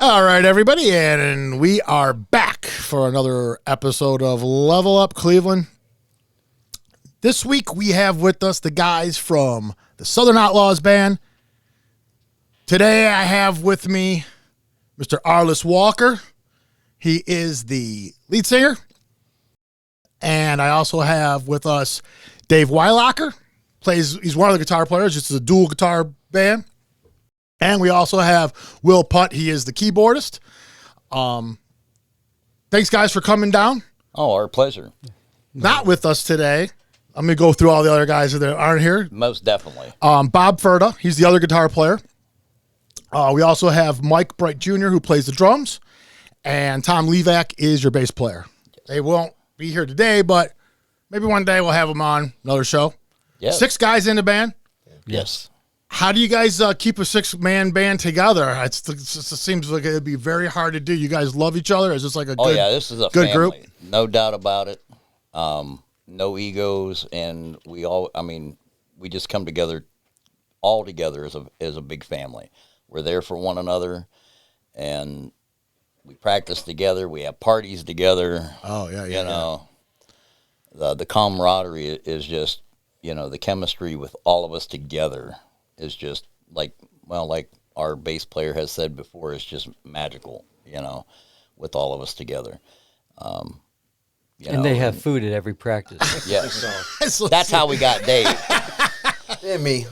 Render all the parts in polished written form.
All right, everybody, and we are back for another episode of Level Up Cleveland. This week we have with us the guys from the Southern Outlaws band. Today I have with me Mr. Arlis Walker. He is the lead singer. And I also have with us Dave Weilacher. He's one of the guitar players. It's a dual guitar band. And we also have Will Putt. He is the keyboardist. Thanks, guys, for coming down. Oh, our pleasure. Not with us today. I'm going to go through all the other guys that aren't here. Most definitely. Bob Ferda. He's the other guitar player. We also have Mike Bright Jr., who plays the drums. And Tom Levac is your bass player. Yes. They won't be here today, but maybe one day we'll have them on another show. Yes. 6 guys in the band? Yes. How do you guys keep a 6-man band together? It seems like it'd be very hard to do. You guys love each other? Is this like a this is a good family. group? No doubt about it. No egos, and we just come together, all together as a big family. We're there for one another, and we practice together. We have parties together. Oh, yeah. You know, the camaraderie is just, the chemistry with all of us together is just like our bass player has said before, it's just magical, with all of us together. And they have food at every practice. Yes. That's how we got Dave. And me.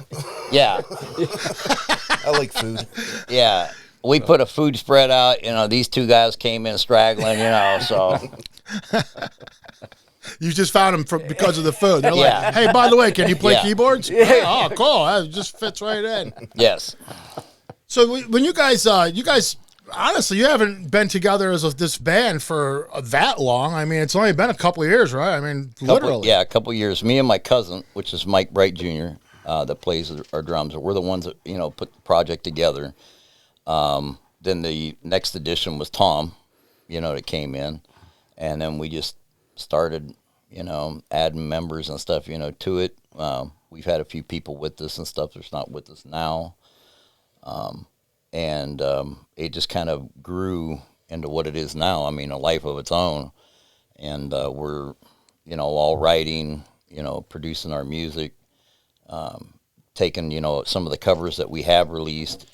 Yeah. I like food. Yeah. We put a food spread out. These 2 guys came in straggling, so. You just found them because of the food. They're Yeah. like, hey, by the way, can you play Yeah. keyboards? Yeah. Oh, cool. That just fits right in. Yes. So when you guys, honestly, you haven't been together as this band for that long. I mean, it's only been a couple of years, right? I mean, literally. Yeah, a couple of years. Me and my cousin, which is Mike Bright Jr., that plays our drums, we're the ones that, put the project together. Then the next edition was Tom, that came in. And then we just started, adding members and stuff, to it. We've had a few people with us and stuff that's not with us now. And it just kind of grew into what it is now. I mean, a life of its own. And we're, all writing, producing our music, taking, some of the covers that we have released,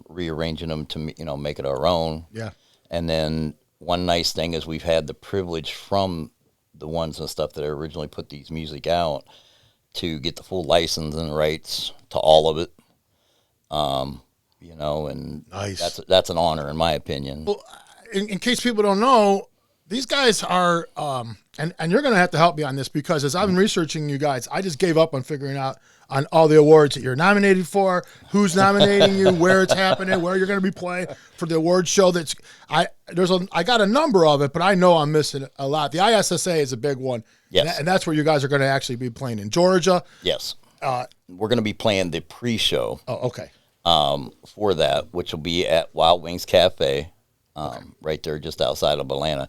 rearranging them to, make it our own. Yeah. And then one nice thing is we've had the privilege from the ones and stuff that originally put these music out to get the full license and rights to all of it. And nice. That's an honor in my opinion. Well, in case people don't know, these guys are, and you're going to have to help me on this because as I've been researching you guys, I just gave up on figuring out on all the awards that you're nominated for, who's nominating you, where it's happening, where you're going to be playing for the award show. I got a number of it, but I know I'm missing a lot. The ISSA is a big one. Yes. And that's where you guys are going to actually be playing in Georgia. Yes. We're going to be playing the pre-show. Oh, okay. For that, which will be at Wild Wings Cafe, right there just outside of Atlanta.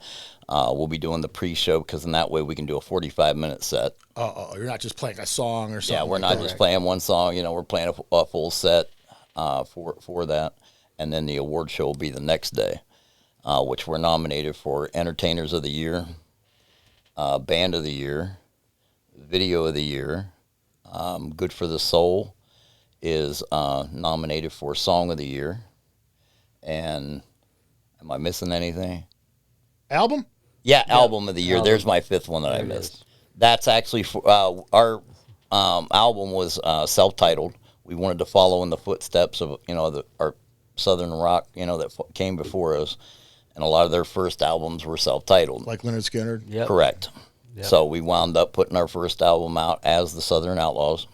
We'll be doing the pre-show because in that way we can do a 45-minute set. Oh, you're not just playing a song or something. Yeah, we're not just playing one song. We're playing a full set for that. And then the award show will be the next day, which we're nominated for Entertainers of the Year, Band of the Year, Video of the Year, Good for the Soul is nominated for Song of the Year. And am I missing anything? Album? Yeah, Album of the Year. There's my 5th one that I missed. That's actually for, our album was self-titled. We wanted to follow in the footsteps of our Southern rock that came before us, and a lot of their first albums were self-titled. Like Leonard Skinner? Yep. Correct. Yep. So we wound up putting our first album out as the Southern Outlaws,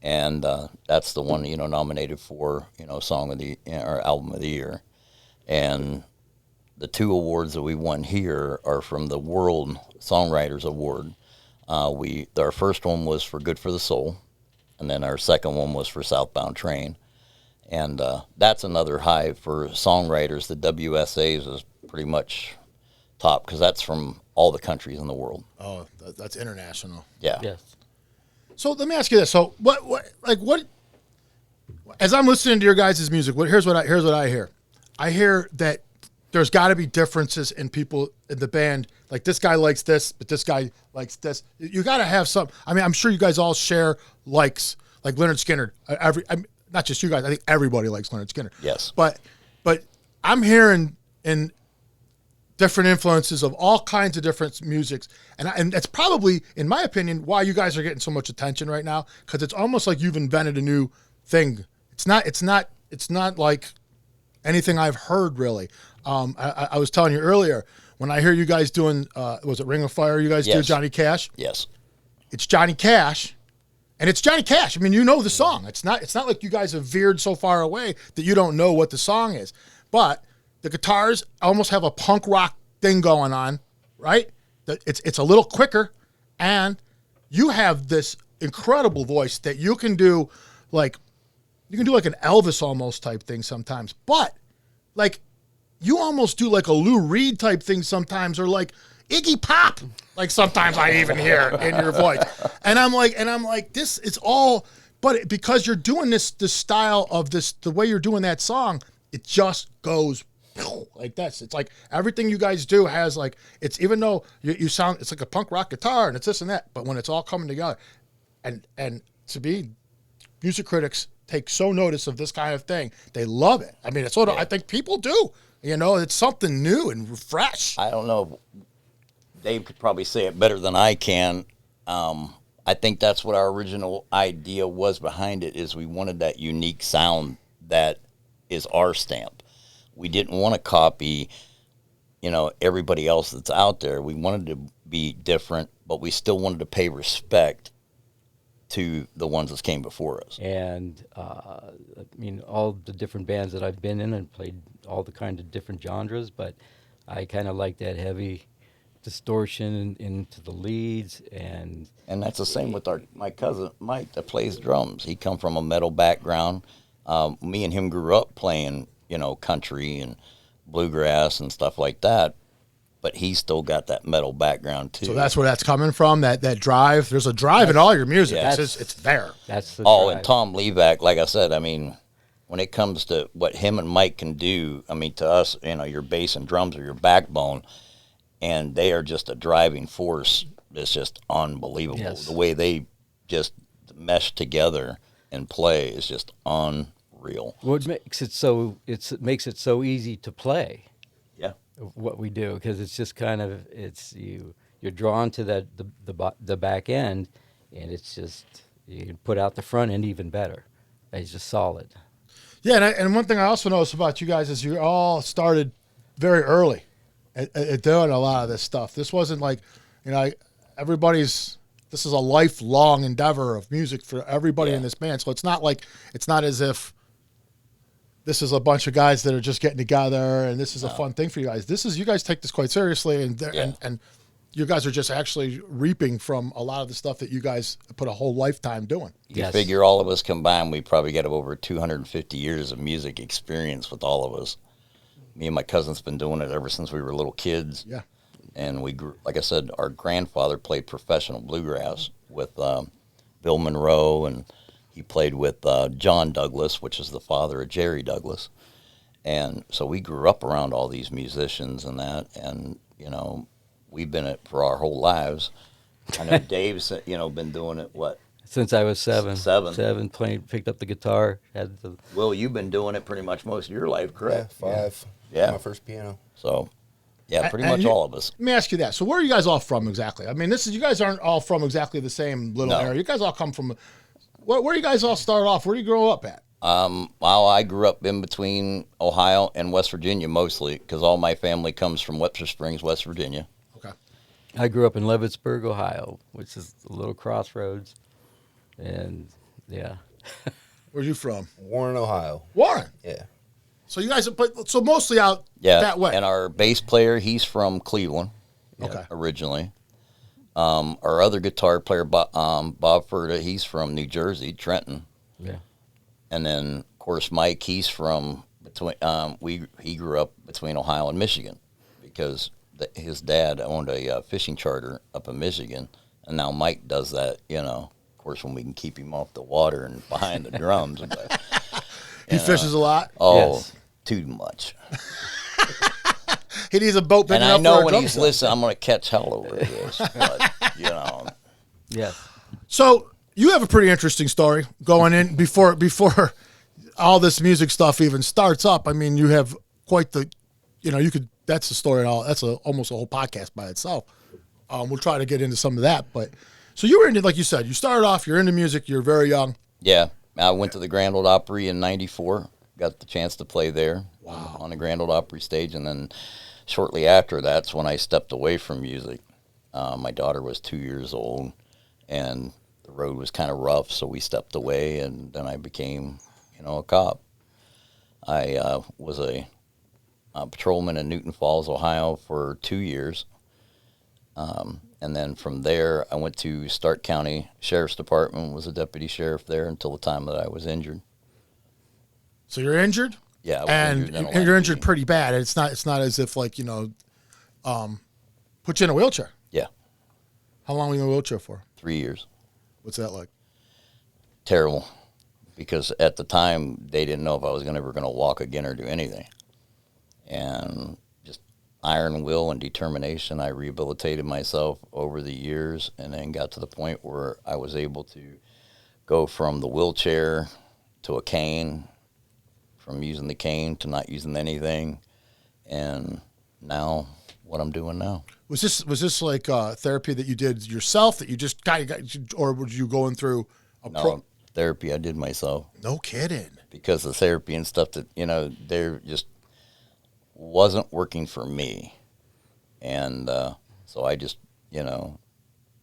and that's the one nominated for Song of the or Album of the Year, and the 2 awards that we won here are from the World Songwriters Award. Our first one was for Good for the Soul, and then our second one was for Southbound Train. And that's another high for songwriters. The WSAs is pretty much top because that's from all the countries in the world. Oh, that's international. Yeah. Yes. So let me ask you this. So what as I'm listening to your guys' music, here's what I hear. I hear that there's got to be differences in people in the band. Like this guy likes this, but this guy likes this. You got to have some. I mean, I'm sure you guys all share likes, like Lynyrd Skynyrd. Not just you guys. I think everybody likes Lynyrd Skynyrd. Yes. But I'm hearing in different influences of all kinds of different musics, and that's probably, in my opinion, why you guys are getting so much attention right now, because it's almost like you've invented a new thing. It's not like anything I've heard really. I was telling you earlier, when I hear you guys doing, was it Ring of Fire? You guys do Johnny Cash? Yes. It's Johnny Cash, and it's Johnny Cash. I mean, you know the song. It's not like you guys have veered so far away that you don't know what the song is. But the guitars almost have a punk rock thing going on, right? It's a little quicker, and you have this incredible voice that you can do like an Elvis almost type thing sometimes. But like you almost do like a Lou Reed type thing sometimes, or like Iggy Pop. Like sometimes I even hear in your voice. And I'm like, this is all, but because you're doing this style of this, the way you're doing that song, it just goes like this. It's like everything you guys do has like, it's, even though you sound, it's like a punk rock guitar and it's this and that, but when it's all coming together, and to be, music critics take so notice of this kind of thing, they love it. I mean, it's sort of, I think people do. It's something new and fresh. I don't know. Dave could probably say it better than I can. I think that's what our original idea was behind it, is we wanted that unique sound that is our stamp. We didn't want to copy, everybody else that's out there. We wanted to be different, but we still wanted to pay respect to the ones that came before us. And, all the different bands that I've been in and played all the kind of different genres, but I kind of like that heavy distortion into the leads. And that's the same with my cousin Mike that plays drums. He come from a metal background. Me and him grew up playing, country and bluegrass and stuff like that. But he's still got that metal background too. So that's where that's coming from. That drive. There's a drive in all your music. Yeah. It's there. That's the drive. drive. And Tom Levac, like I said, I mean, when it comes to what him and Mike can do, I mean, to us, your bass and drums are your backbone, and they are just a driving force. That's just unbelievable. Yes. The way they just mesh together and play is just unreal. What makes it so easy to play. Yeah. What we do, because it's just kind of, you're drawn to that the back end, and it's just, you can put out the front end even better. It's just solid. Yeah, and one thing I also noticed about you guys is you all started very early at doing a lot of this stuff. This wasn't like, this is a lifelong endeavor of music for everybody in this band. So it's not as if this is a bunch of guys that are just getting together and this is a fun thing for you guys. You guys take this quite seriously, and you guys are just actually reaping from a lot of the stuff that you guys put a whole lifetime doing. You figure all of us combined, we probably got over 250 years of music experience with all of us. Me and my cousin's been doing it ever since we were little kids. Yeah. And we grew, like I said, our grandfather played professional bluegrass with Bill Monroe, and he played with John Douglas, which is the father of Jerry Douglas. And so we grew up around all these musicians and that, and, we've been it for our whole lives. I know Dave's, been doing it, what? Since I was seven. Picked up the guitar. Will, you've been doing it pretty much most of your life, correct? Yeah, 5. Yeah. My first piano. So, yeah, pretty much all of us. Let me ask you that. So where are you guys all from exactly? I mean, you guys aren't all from exactly the same little area. You guys all come from, where you guys all start off? Where do you grow up at? Well, I grew up in between Ohio and West Virginia mostly, because all my family comes from Webster Springs, West Virginia. Okay. I grew up in Leavittsburg, Ohio, which is a little crossroads. And, yeah. Where are you from? Warren, Ohio. Warren? Yeah. So you guys are mostly out that way. And our bass player, he's from Cleveland. Okay. Originally. Our other guitar player, Bob Furta, he's from New Jersey, Trenton. Yeah. And then, of course, Mike, he's from he grew up between Ohio and Michigan, because his dad owned a fishing charter up in Michigan, and now Mike does that, of course, when we can keep him off the water and behind the drums. But, he fishes a lot? Oh, yes. too much. He needs a boat big And I enough know for a when drum he's set. listening, I'm going to catch hell over this. But, you know, Yes. So you have a pretty interesting story going in before all this music stuff even starts up. I mean, you have quite the, you could. That's a story. That's almost a whole podcast by itself. We'll try to get into some of that. But so you were into, like you said, you started off. You're into music. You're very young. yeah. I went to the Grand Ole Opry in '94. Got the chance to play there on the Grand Ole Opry stage. And then shortly after, that's when I stepped away from music. My daughter was 2 years old, and the road was kind of rough, so we stepped away, and then I became, a cop. I was a patrolman in Newton Falls, Ohio for 2 years. And then from there, I went to Stark County Sheriff's Department, was a deputy sheriff there until the time that I was injured. So you're injured. Yeah, I was and injured in a line you're of injured duty. pretty bad. It's not as if like put you in a wheelchair. Yeah, How long were you in a wheelchair for? 3 years. What's that like? Terrible, because at the time they didn't know if I was ever going to walk again or do anything. And just iron will and determination, I rehabilitated myself over the years, and then got to the point where I was able to go from the wheelchair to a cane, from using the cane to not using anything, and now what I'm doing now. Was this like therapy that you did yourself that you just got, or were you going through a No, therapy I did myself. No kidding. Because the therapy and stuff that, there just wasn't working for me. And so I just,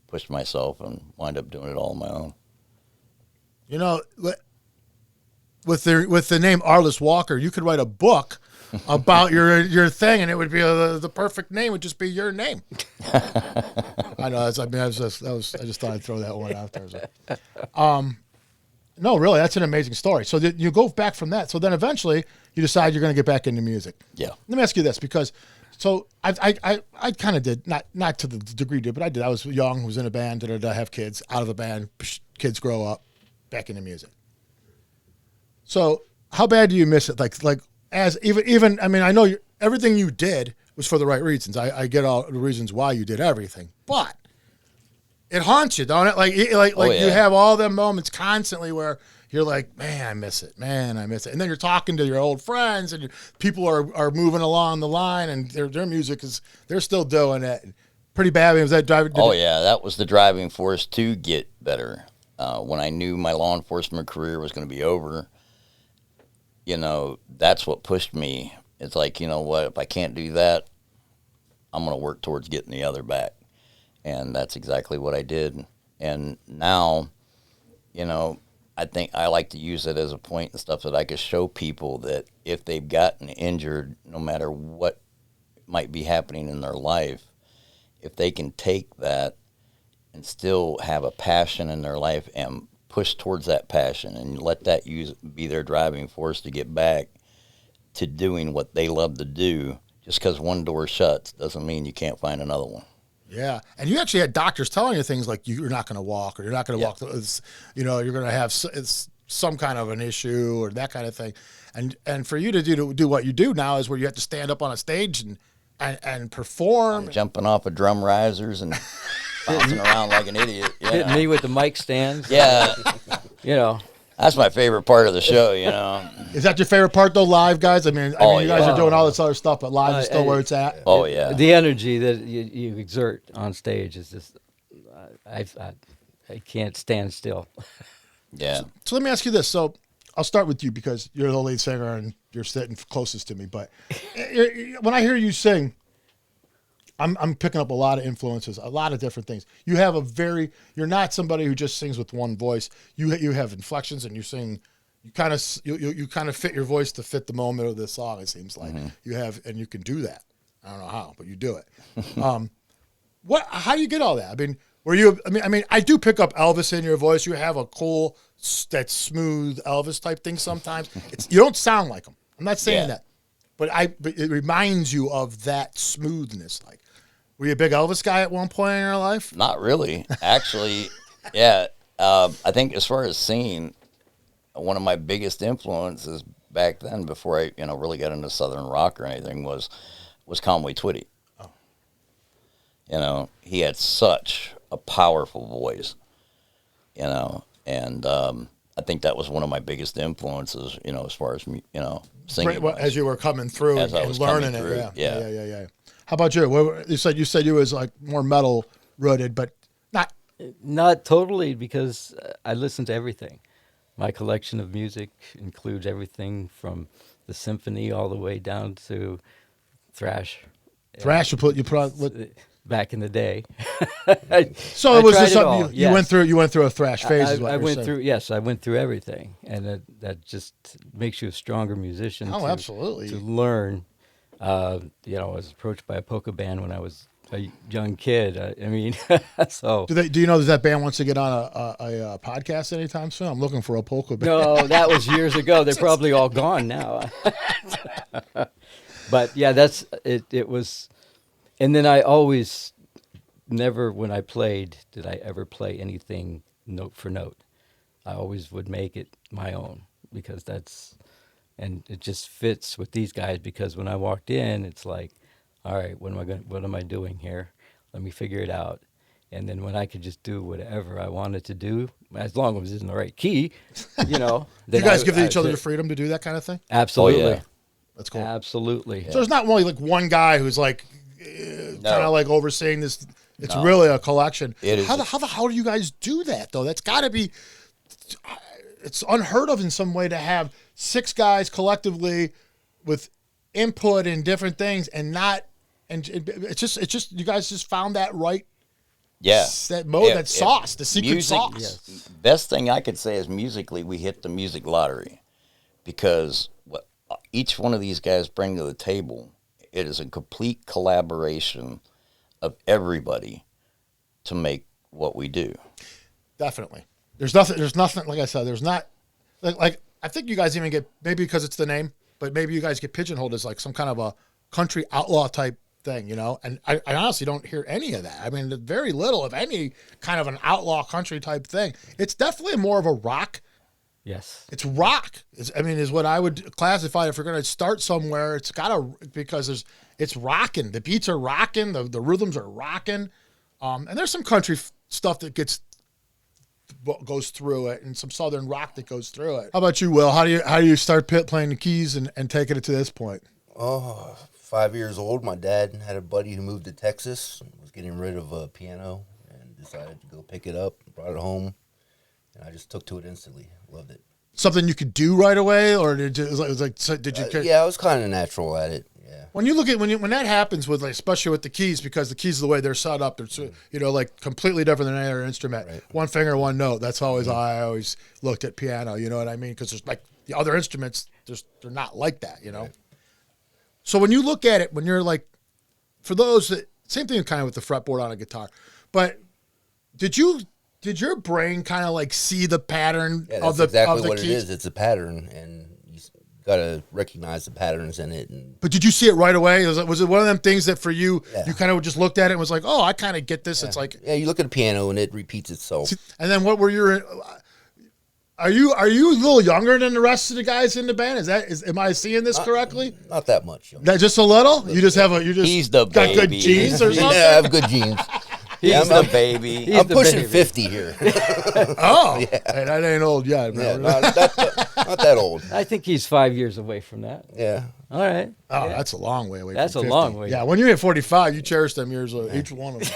pushed myself and wound up doing it all on my own. With the name Arlis Walker, you could write a book about your thing, and it would be the perfect name. Would just be your name. I know. I just thought I'd throw that one out there. So. No, really, that's an amazing story. So you go back from that. So then eventually you decide you're going to get back into music. Yeah. Let me ask you this, because I kind of did, not to the degree you did, but I did. I was young, was in a band, did I have kids, out of the band, kids grow up, back into music. So how bad do you miss it? Like as even I mean, I know everything you did was for the right reasons. I get all the reasons why you did everything, but it haunts you, don't it? Like you have all them moments constantly where you're like, man, I miss it. And then you're talking to your old friends, and people are moving along the line, and their music they're still doing it. Pretty bad. Was that driving? Yeah, that was the driving force to get better. When I knew my law enforcement career was going to be over, that's what pushed me. It's like, what, if I can't do that, I'm going to work towards getting the other back. And that's exactly what I did. And now, I think I like to use it as a point and stuff that I could show people that if they've gotten injured, no matter what might be happening in their life, if they can take that and still have a passion in their life and push towards that passion and let that be their driving force to get back to doing what they love to do, just because one door shuts doesn't mean you can't find another one. Yeah, and you actually had doctors telling you things like you're not going to walk, or you're not going to walk. You're going to have some kind of an issue or that kind of thing. And for you to do what you do now is where you have to stand up on a stage and perform. I'm jumping off of drum risers and bouncing around like an idiot. Hit me with the mic stands. Yeah. That's my favorite part of the show, Is that your favorite part, though, live, guys? I mean, you guys are doing all this other stuff, but live is still where it's at. Oh, yeah. The energy that you exert on stage is just, I can't stand still. Yeah. So let me ask you this. So I'll start with you because you're the lead singer and you're sitting closest to me. But when I hear you sing, I'm picking up a lot of influences, a lot of different things. You have you're not somebody who just sings with one voice. You have inflections, and you sing. You kind of fit your voice to fit the moment of the song. It seems like you have, and you can do that. I don't know how, but you do it. How do you get all that? I mean, I do pick up Elvis in your voice. You have a cool, that smooth Elvis type thing. Sometimes you don't sound like him. I'm not saying that, but it reminds you of that smoothness. Like, were you a big Elvis guy at one point in your life? Not really. Actually, yeah. I think as far as singing, one of my biggest influences back then, before I, really got into Southern rock or anything, was Conway Twitty. He had such a powerful voice, and I think that was one of my biggest influences, as far as, singing. Right, as you were coming through As I and was learning coming it. through, Yeah. How about you? You said you was like more metal rooted, but Not totally, because I listen to everything. My collection of music includes everything from the symphony all the way down to thrash. thrash. You put on. Back in the day. So I it was tried just something all, you went through. You went through a thrash phase. is what I you're went saying. through. Yes, I went through everything, and that just makes you a stronger musician. Oh, absolutely. To learn. I was approached by a polka band when I was a young kid. So. Do you know that band wants to get on a podcast anytime soon? I'm looking for a polka band. No, that was years ago. They're probably all gone now. But yeah, that's it. It was, and then I always never, when I played, did I ever play anything note for note. I always would make it my own, because and it just fits with these guys, because when I walked in, it's like, all right, what am I doing here? Let me figure it out. And then when I could just do whatever I wanted to do, as long as it was in the right key, You guys give each other the the freedom to do that kind of thing? Absolutely. Oh, yeah. That's cool. Absolutely. So there's not only like one guy who's like kind of like overseeing this. It's No. really a collection. It is. How the hell do you guys do that though? That's got to be. It's unheard of in some way to have 6 guys collectively with input in different things it's just you guys just found that right. Yeah. That mode, If- that if sauce, the secret music- sauce. Yes. Best thing I could say is musically, we hit the music lottery, because what each one of these guys bring to the table, it is a complete collaboration of everybody to make what we do. Definitely. There's nothing. Like I said, there's not. Like I think you guys even get, maybe because it's the name, but maybe you guys get pigeonholed as like some kind of a country outlaw type thing, And I honestly don't hear any of that. I mean, very little, if any, kind of an outlaw country type thing. It's definitely more of a rock. Yes. It's rock. Is what I would classify. If you're going to start somewhere, it's got to, because it's rocking. The beats are rocking. The rhythms are rocking. And there's some country stuff that goes through it, and some southern rock that goes through it. How about you, Will? How do you start playing the keys and taking it to this point? Oh, 5 years old. My dad had a buddy who moved to Texas, was getting rid of a piano, and decided to go pick it up, brought it home, and I just took to it instantly. Loved it. Something you could do right away, or did you? Did you? Yeah, I was kind of natural at it. Yeah. When you look at when that happens with, like, especially with the keys, because the keys, the way they're set up, they're like completely different than any other instrument. Right. One finger, one note. That's always how I always looked at piano. You know what I mean? Because there's like the other instruments, they're not like that. Right. So when you look at it, when you're like, for those that, same thing kind of with the fretboard on a guitar, but did your brain kind of like see the pattern Yeah, of that's the exactly of the what keys? it is. It's a pattern, and you got to recognize the patterns in it. And But did you see it right away? Was it one of them things that for you, Yeah. you kind of just looked at it and was like, oh, I kind of get this. It's like, yeah, you look at a piano and it repeats itself. and then what were your? Are you a little younger than the rest of the guys in the band? Am I seeing this correctly? Not that much. Young. That just a little? You just He's the got good baby. genes or something? Yeah, I have good genes. He's the baby. He's I'm the pushing baby. 50 here. Oh, hey, that ain't old yet, Yeah, man. not that old. I think he's 5 years away from that. Yeah. All right. Oh, Yeah. that's a long way away. That's from a 50. long way. Yeah, when you hit 45, you cherish them years, each one of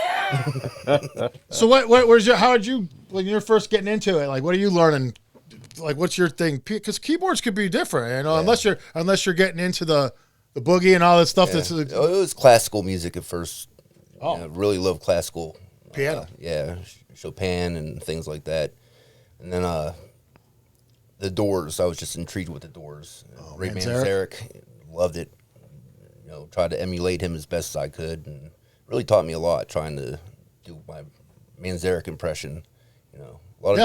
them. So when you're first getting into it, like, what are you learning? Like, what's your thing? Because keyboards could be different, unless you're getting into the boogie and all that stuff. Yeah. That's It was classical music at first. Oh. Really loved classical. Piano. Chopin and things like that. And then the Doors. I was just intrigued with the Doors. Ray Manzarek, loved it. Tried to emulate him as best as I could, and really taught me a lot trying to do my Manzarek impression. A lot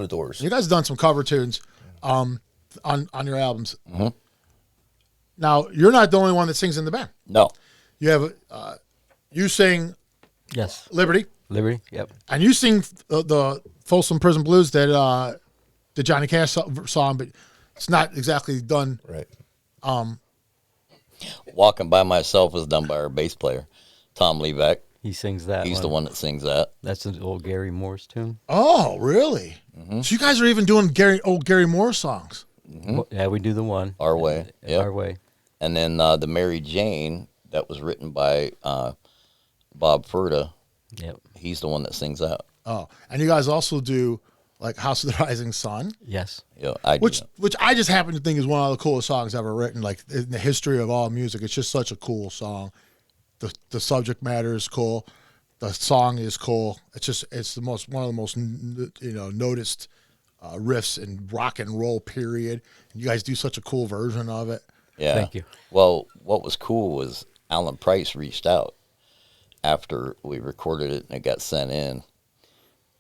of Doors. You guys have done some cover tunes on your albums. Mm-hmm. Now, you're not the only one that sings in the band. No. You have you sing Yes. Liberty, Yep. and you sing the Folsom Prison Blues that Johnny Cash song, but it's not exactly done. Right. Walking by Myself was done by our bass player, Tom Levac. He sings that. He's the one that sings that. That's an old Gary Morse tune. Oh, really? So you guys are even doing old Gary Moore songs. Well, yeah, we do the one. Our Way. Yeah. Our Way. And then the Mary Jane, that was written by Bob Furta. Yep. He's the one that sings that. Oh, and you guys also do like House of the Rising Sun, Yes. Yeah, I do. which I just happen to think is one of the coolest songs ever written, like in the history of all music. It's just such a cool song. The subject matter is cool. The song is cool. It's one of the most noticed riffs in rock and roll. Period. And you guys do such a cool version of it. Yeah. Thank you. Well, what was cool was Alan Price reached out after we recorded it and it got sent in,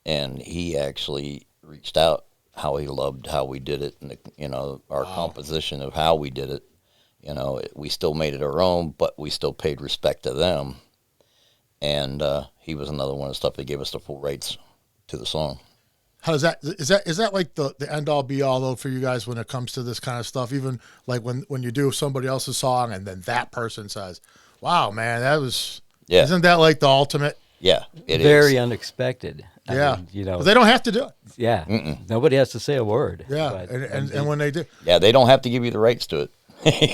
and he actually reached out how he loved how we did it and our composition of how we did it. We still made it our own, but we still paid respect to them. And he was another one of the stuff that gave us the full rights to the song. How does that is that like the end all be all though for you guys when it comes to this kind of stuff? Even like when you do somebody else's song and then that person says, "Wow, man, that was Isn't that like the ultimate?" Yeah, it is Very unexpected. Yeah, I mean, but they don't have to do it. Yeah. Nobody has to say a word. Yeah, but- and when they do, Yeah, they don't have to give you the rights to it.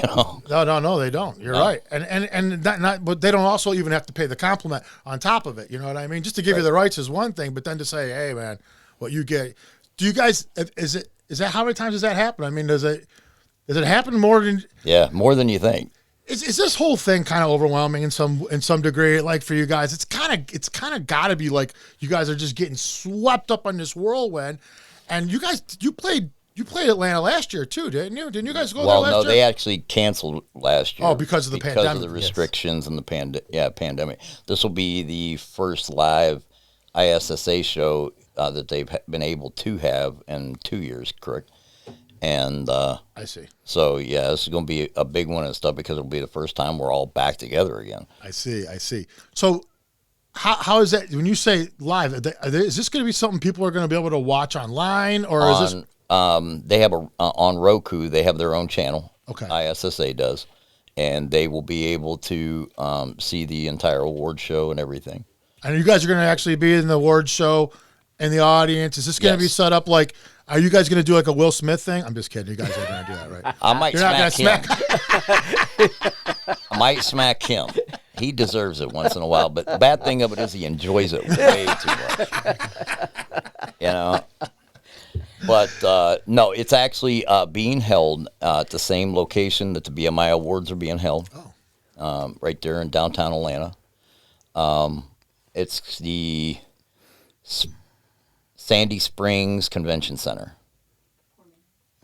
no, they don't. You're right, and not, but they don't also even have to pay the compliment on top of it. You know what I mean? Just to give you the rights is one thing, but then to say, "Hey, man, what you get." Do you guys? Is that how many times does that happen? I mean, does it happen more than? Yeah, more than you think. Is this whole thing kind of overwhelming in some degree? Like for you guys, it's kind of got to be like you guys are just getting swept up on this whirlwind, and you played Atlanta last year too, didn't you? Didn't you guys go there last year? Well, no, they actually canceled last year. Oh, because of the pandemic. Because of the restrictions and the pandemic. This will be the first live ISSA show that they've been able to have in 2 years, correct? And I see. So yeah, this is going to be a big one and stuff because it'll be the first time we're all back together again. I see. So how is that when you say live? Is this going to be something people are going to be able to watch online, or is this? They have on Roku. They have their own channel. Okay. ISSA does, and they will be able to see the entire award show and everything. And you guys are going to actually be in the award show in the audience. Is this going to be set up like? Are you guys going to do like a Will Smith thing? I'm just kidding. You guys are going to do that, right? I might You're not smack gonna him. I might smack him. He deserves it once in a while, but the bad thing of it is he enjoys it way too much. But no, it's actually being held at the same location that the BMI Awards are being held. Right there in downtown Atlanta. It's the Sandy Springs Convention Center.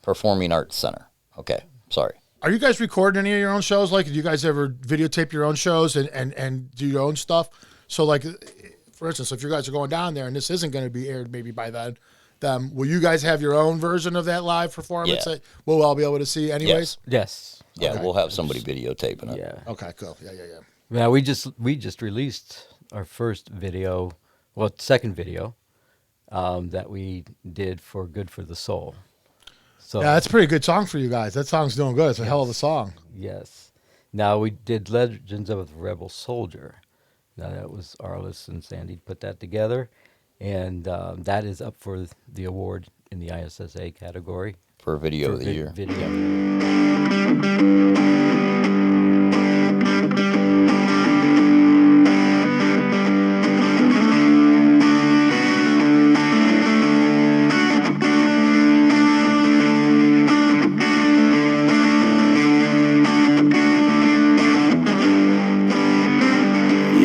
Performing Arts Center. Okay, sorry. Are you guys recording any of your own shows? Like, do you guys ever videotape your own shows and do your own stuff? So, like, for instance, if you guys are going down there and this isn't going to be aired maybe by then, will you guys have your own version of that live performance that we'll all be able to see anyways? Yes. Yeah, Okay. we'll have somebody videotaping it. Yeah. Okay, cool. Yeah. Yeah, we just released our first video, second video, that we did for Good for the Soul. So Yeah, that's a pretty good song for you guys. That song's doing good. It's a hell of a song. yes. Now we did Legends of the Rebel Soldier. Now that was Arlis and Sandy put that together, and that is up for the award in the ISSA category For Video for of the Year. Video.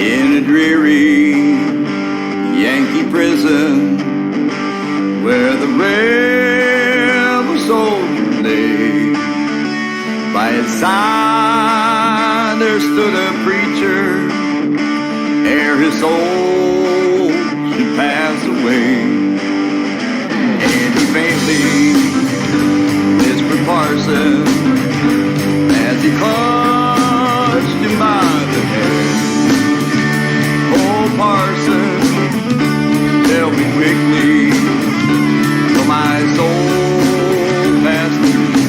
In a dreary Yankee prison where the rebel soldier lay, by his side there stood a preacher ere his soul should pass away. And he faintly whispered parson as he clutched him by the hair. Oh, parson, tell me quickly, will my soul pass through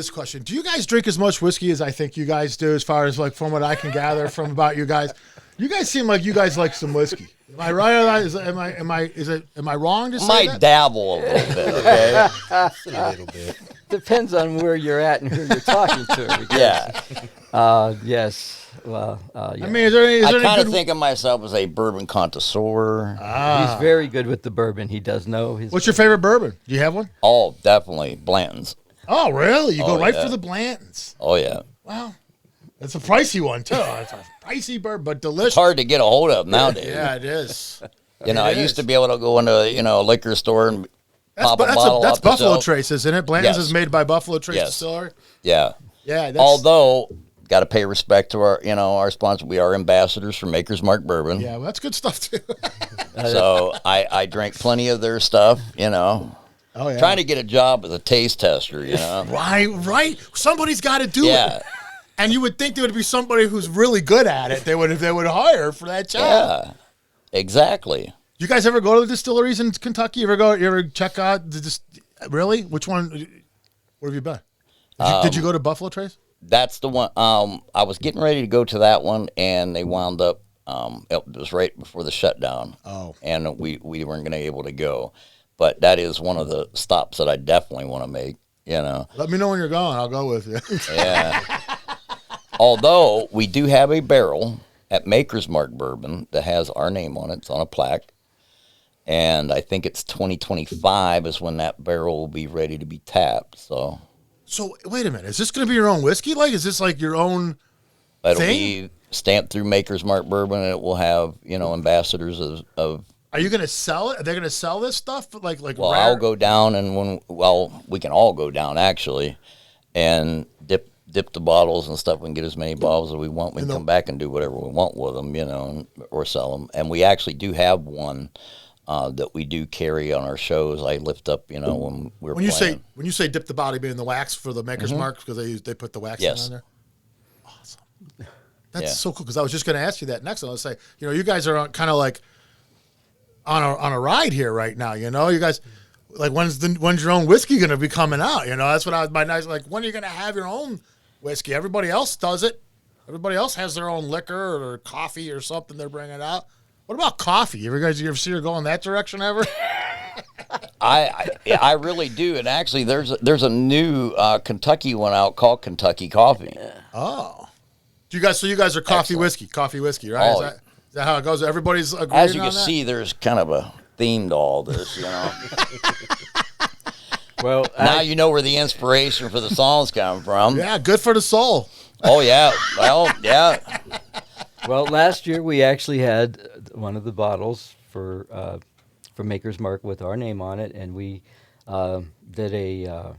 this question. Do you guys drink as much whiskey as I think you guys do, as far as like from what I can gather from about you guys? You guys seem like you guys like some whiskey. Am I right on that? Am I wrong to say Might that? dabble a little bit, okay? A little bit. Depends on where you're at and who you're talking to. Because, Yeah. Yes. Well, yeah. I mean, is there I any kind of good... think of myself as a bourbon connoisseur. He's very good with the bourbon. He does know his. What's your favorite bourbon? Do you have one? Oh, definitely Blanton's. Oh, really? You go Oh, right yeah. for the Blantons. Oh yeah, Wow. It's a pricey one, too. It's a pricey bourbon, but delicious. it's hard to get a hold of nowadays. Yeah, it is. I It used is. to be able to go into a liquor store and pop a bottle That's off the Buffalo shelf. Trace, isn't it? Blanton's Yes. is made by Buffalo Trace Yes. Distillery. Yeah. Yeah, that's... Although, got to pay respect to our sponsor. We are ambassadors for Maker's Mark Bourbon. Yeah, well, that's good stuff, too. So I drank plenty of their stuff. Oh, yeah. Trying to get a job as a taste tester. Right. Somebody's got to do Yeah. it. And you would think there would be somebody who's really good at it. They would hire for that job. Yeah. Exactly. You guys ever go to the distilleries in Kentucky? You ever check out really? Which one? Where have you been? Did you go to Buffalo Trace? That's the one. I was getting ready to go to that one, and they wound up. It was right before the shutdown. Oh. And we weren't going to be able to go, but that is one of the stops that I definitely want to make. Let me know when you're going. I'll go with you. Yeah. Although we do have a barrel at Maker's Mark Bourbon that has our name on it. It's on a plaque, and I think it's 2025 is when that barrel will be ready to be tapped. So wait a minute. Is this going to be your own whiskey? Is this like your own? it'll Thing? be stamped through Maker's Mark Bourbon, and it will have ambassadors of. Are you going to sell it? Are they going to sell this stuff? Like Well, rare? I'll go down and we can all go down actually, and dip the bottles and stuff. We can get as many bottles as we want. We can come back and do whatever we want with them, or sell them. And we actually do have one that we do carry on our shows. I lift up, when we're playing. When you say dip the body being the wax for the Maker's Mark because they put the wax Yes. on there. Awesome. That's so cool because I was just going to ask you that next. I was say, you guys are kind of like on a ride here right now. You guys. Like when's your own whiskey gonna be coming out? That's what my nice like. When are you gonna have your own whiskey? Everybody else does it. Everybody else has their own liquor or coffee or something they're bringing out. What about coffee? You ever see her going that direction ever? I really do, and actually, there's a new Kentucky one out called Kentucky Coffee. Oh, you guys are coffee whiskey, right? Oh. Is that how it goes? Everybody's agreeing As you on can that? see, there's kind of a theme to all this, Well, Now you know where the inspiration for the songs come from. Yeah, good for the soul. Oh yeah. Well, yeah. Well, last year we actually had one of the bottles for Maker's Mark with our name on it, and we did a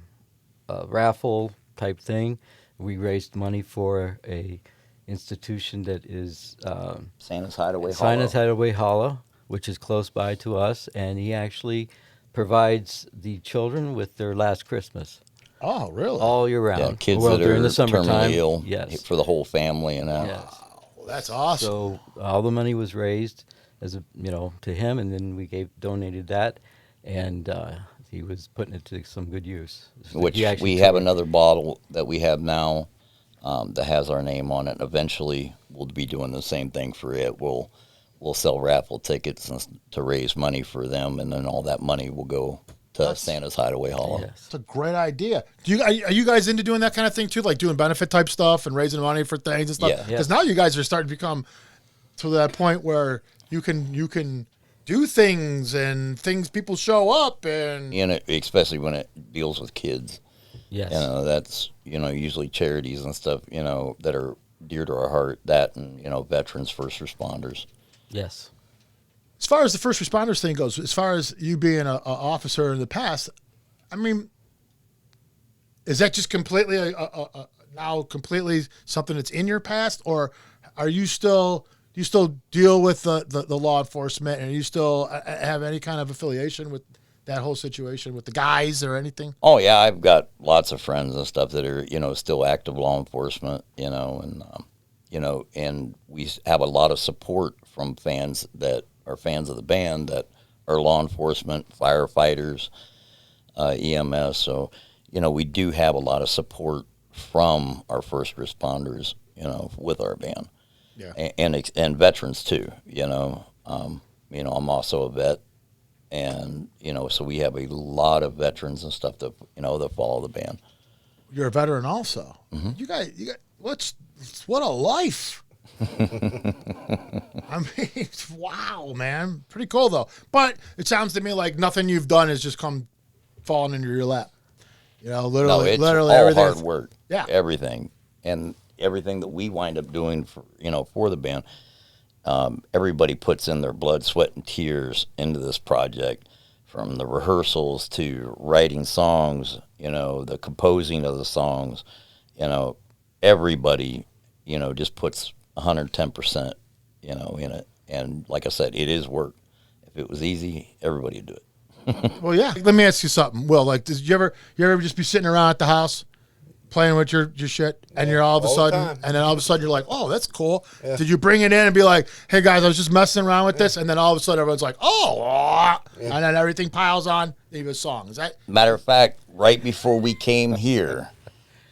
raffle type thing. We raised money for a institution that is Santa's Hideaway Santa's Hollow. Hideaway Hollow, which is close by to us, and he actually provides the children with their last Christmas Oh, really? all year round. Yeah, kids well, that during are the summertime. terminally ill. Yes. For the whole family, Yes. Well, that's awesome. So all the money was raised to him, and then we donated that, and he was putting it to some good use. Which He actually we have took- another bottle that we have now that has our name on it. And eventually, we'll be doing the same thing for it. We'll sell raffle tickets to raise money for them, and then all that money will go to Santa's Hideaway Hollow. Yes. It's a great idea. Are you guys into doing that kind of thing too, like doing benefit type stuff and raising money for things and stuff? Yeah. Because now you guys are starting to become to that point where you can do things and people show up and Especially when it deals with kids. Yes. That's usually charities and stuff that are dear to our heart. That and veterans, first responders. Yes. as far as the first responders thing goes, as far as you being an officer in the past, I mean, is that just completely now completely something that's in your past, or are you still do you still deal with the law enforcement, and you still have any kind of affiliation with that whole situation with the guys or anything? Oh yeah, I've got lots of friends and stuff that are still active law enforcement, and we have a lot of support from fans that are fans of the band that are law enforcement, firefighters, EMS. So we do have a lot of support from our first responders, with our band. Yeah. And veterans too, I'm also a vet, and, so we have a lot of veterans and stuff that, that follow the band. You're a veteran also. Mm-hmm. You guys, what a life. I mean, wow, man. Pretty cool, though. But it sounds to me like nothing you've done has just come falling into your lap. Literally, No, it's literally all everything. hard work. Yeah. Everything. And everything that we wind up doing for the band, everybody puts in their blood, sweat, and tears into this project, from the rehearsals to writing songs, the composing of the songs, everybody, just puts 110%, in it. And like I said, it is work. If it was easy, everybody would do it. Well, yeah. Let me ask you something. Will, did you ever just be sitting around at the house playing with your shit, and you're all of a sudden, and then all of a sudden you're like, oh, that's cool. Yeah. Did you bring it in and be like, hey guys, I was just messing around with this, and then all of a sudden everyone's like, oh, and then everything piles on, leave a song. Is that? Matter of fact, right before we came here,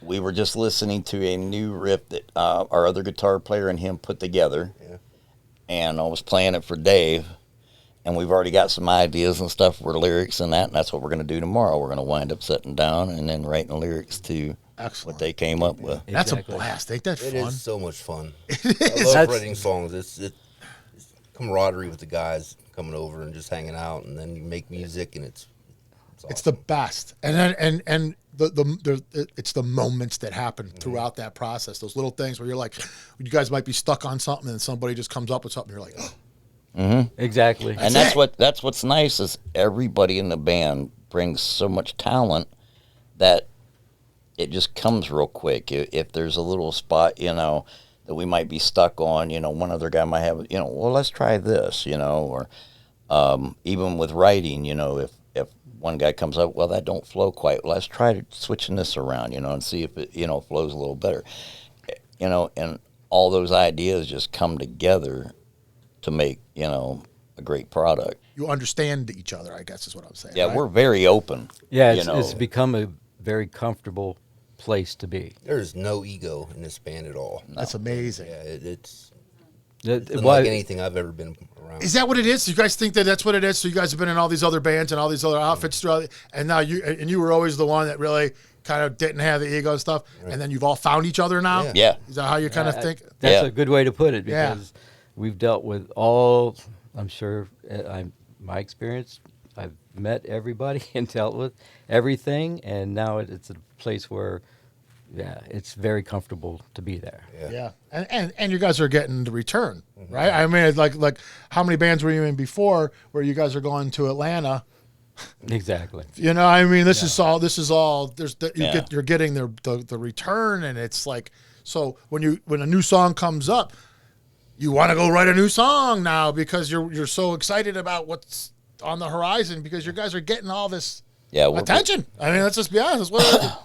we were just listening to a new riff that our other guitar player and him put together, and I was playing it for Dave, and we've already got some ideas and stuff for lyrics and that's what we're going to do tomorrow. We're going to wind up sitting down and then writing lyrics to what they came up with. Exactly. That's a blast. Ain't that fun? It is so much fun. I love writing songs. It's camaraderie with the guys coming over and just hanging out, and then you make music, and it's awesome. It's the best. And then it's the moments that happen throughout that process. Those little things where you're like, you guys might be stuck on something, and somebody just comes up with something. You're like, oh. Mm-hmm. Exactly. And that's what's nice is everybody in the band brings so much talent that it just comes real quick. If there's a little spot, that we might be stuck on, one other guy might have, well, let's try this, or even with writing, if one guy comes up, well, that don't flow quite. Let's try switching this around, and see if it, flows a little better, and all those ideas just come together to make, a great product. You understand each other, I guess is what I'm saying. Yeah, right? We're very open. Yeah, it's become a very comfortable place to be. There's no ego in this band at all. That's amazing. Yeah, it's unlike like anything I've ever been around. Is that what it is? You guys think that's what it is? So you guys have been in all these other bands and all these other outfits throughout, and now you were always the one that really kind of didn't have the ego and stuff, and then you've all found each other now? Yeah. Is that how you kind of think? That's a good way to put it, because we've dealt with all, I'm sure, my experience, I've met everybody and dealt with everything, and now it's a place where, it's very comfortable to be there. Yeah. And you guys are getting the return, right? I mean, it's like how many bands were you in before where you guys are going to Atlanta? Exactly. I mean, this is all you're getting the return, and it's like, so when a new song comes up, you want to go write a new song now because you're so excited about what's on the horizon because you guys are getting all this attention. I mean, let's just be honest.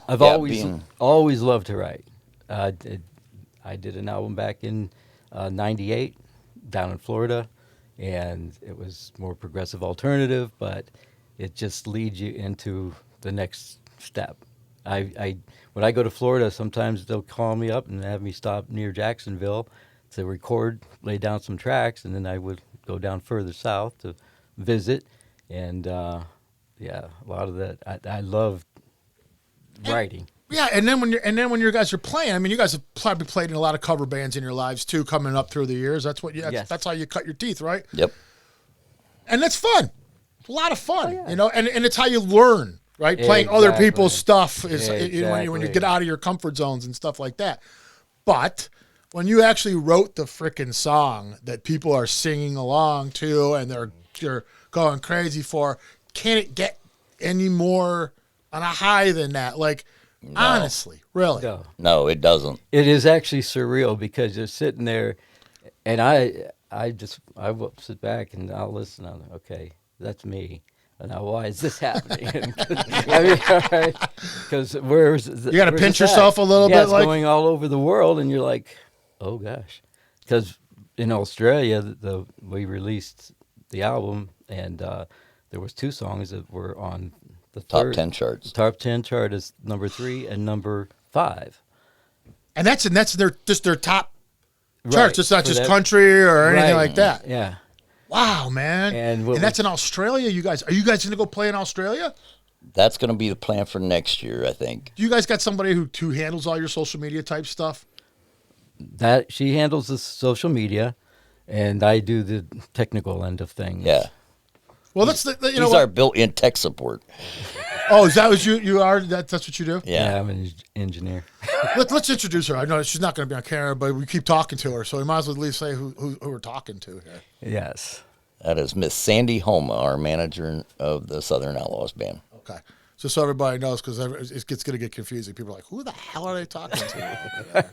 I've always loved to write. I did an album back in '98 down in Florida, and it was more progressive alternative, but it just leads you into the next step. When I go to Florida, sometimes they'll call me up and have me stop near Jacksonville to record, lay down some tracks, and then I would go down further south to visit. And a lot of that I love writing. Yeah, and then when you guys are playing, I mean, you guys have probably played in a lot of cover bands in your lives too, coming up through the years. That's that's how you cut your teeth, right? Yep. And that's fun. It's a lot of fun, and it's how you learn, right? Playing other people's stuff is when you get out of your comfort zones and stuff like that. But when you actually wrote the frickin' song that people are singing along to and you're going crazy for, can it get any more on a high than that? Like, honestly, really? No, it doesn't. It is actually surreal because you're sitting there, and I will sit back and I'll listen. I'm like, okay, that's me. Now, why is this happening? I mean, because you got to pinch yourself a little bit. It's going all over the world, and you're like, oh gosh, because in Australia, we released the album, and there was 2 songs that were on the top third, 10 charts. Top 10 chart is number 3 and number 5. And that's their top Right, charts. It's not for just that- country or anything Right. like that. Yeah. Wow, man. And And what that's was- in Australia. Are you guys going to go play in Australia? That's going to be the plan for next year, I think. Do you guys got somebody who handles all your social media type stuff? That she handles the social media, and I do the technical end of things. Yeah. Well, that's you know He's what? our built-in tech support. Oh, is that what you are? That's what you do? Yeah. I'm an engineer. Let's introduce her. I know she's not going to be on camera, but we keep talking to her, so we might as well at least say who we're talking to here. Yes. That is Miss Sandy Homa, our manager of the Southern Outlaws band. Okay. Just so everybody knows, because it's going to get confusing. People are like, who the hell are they talking to?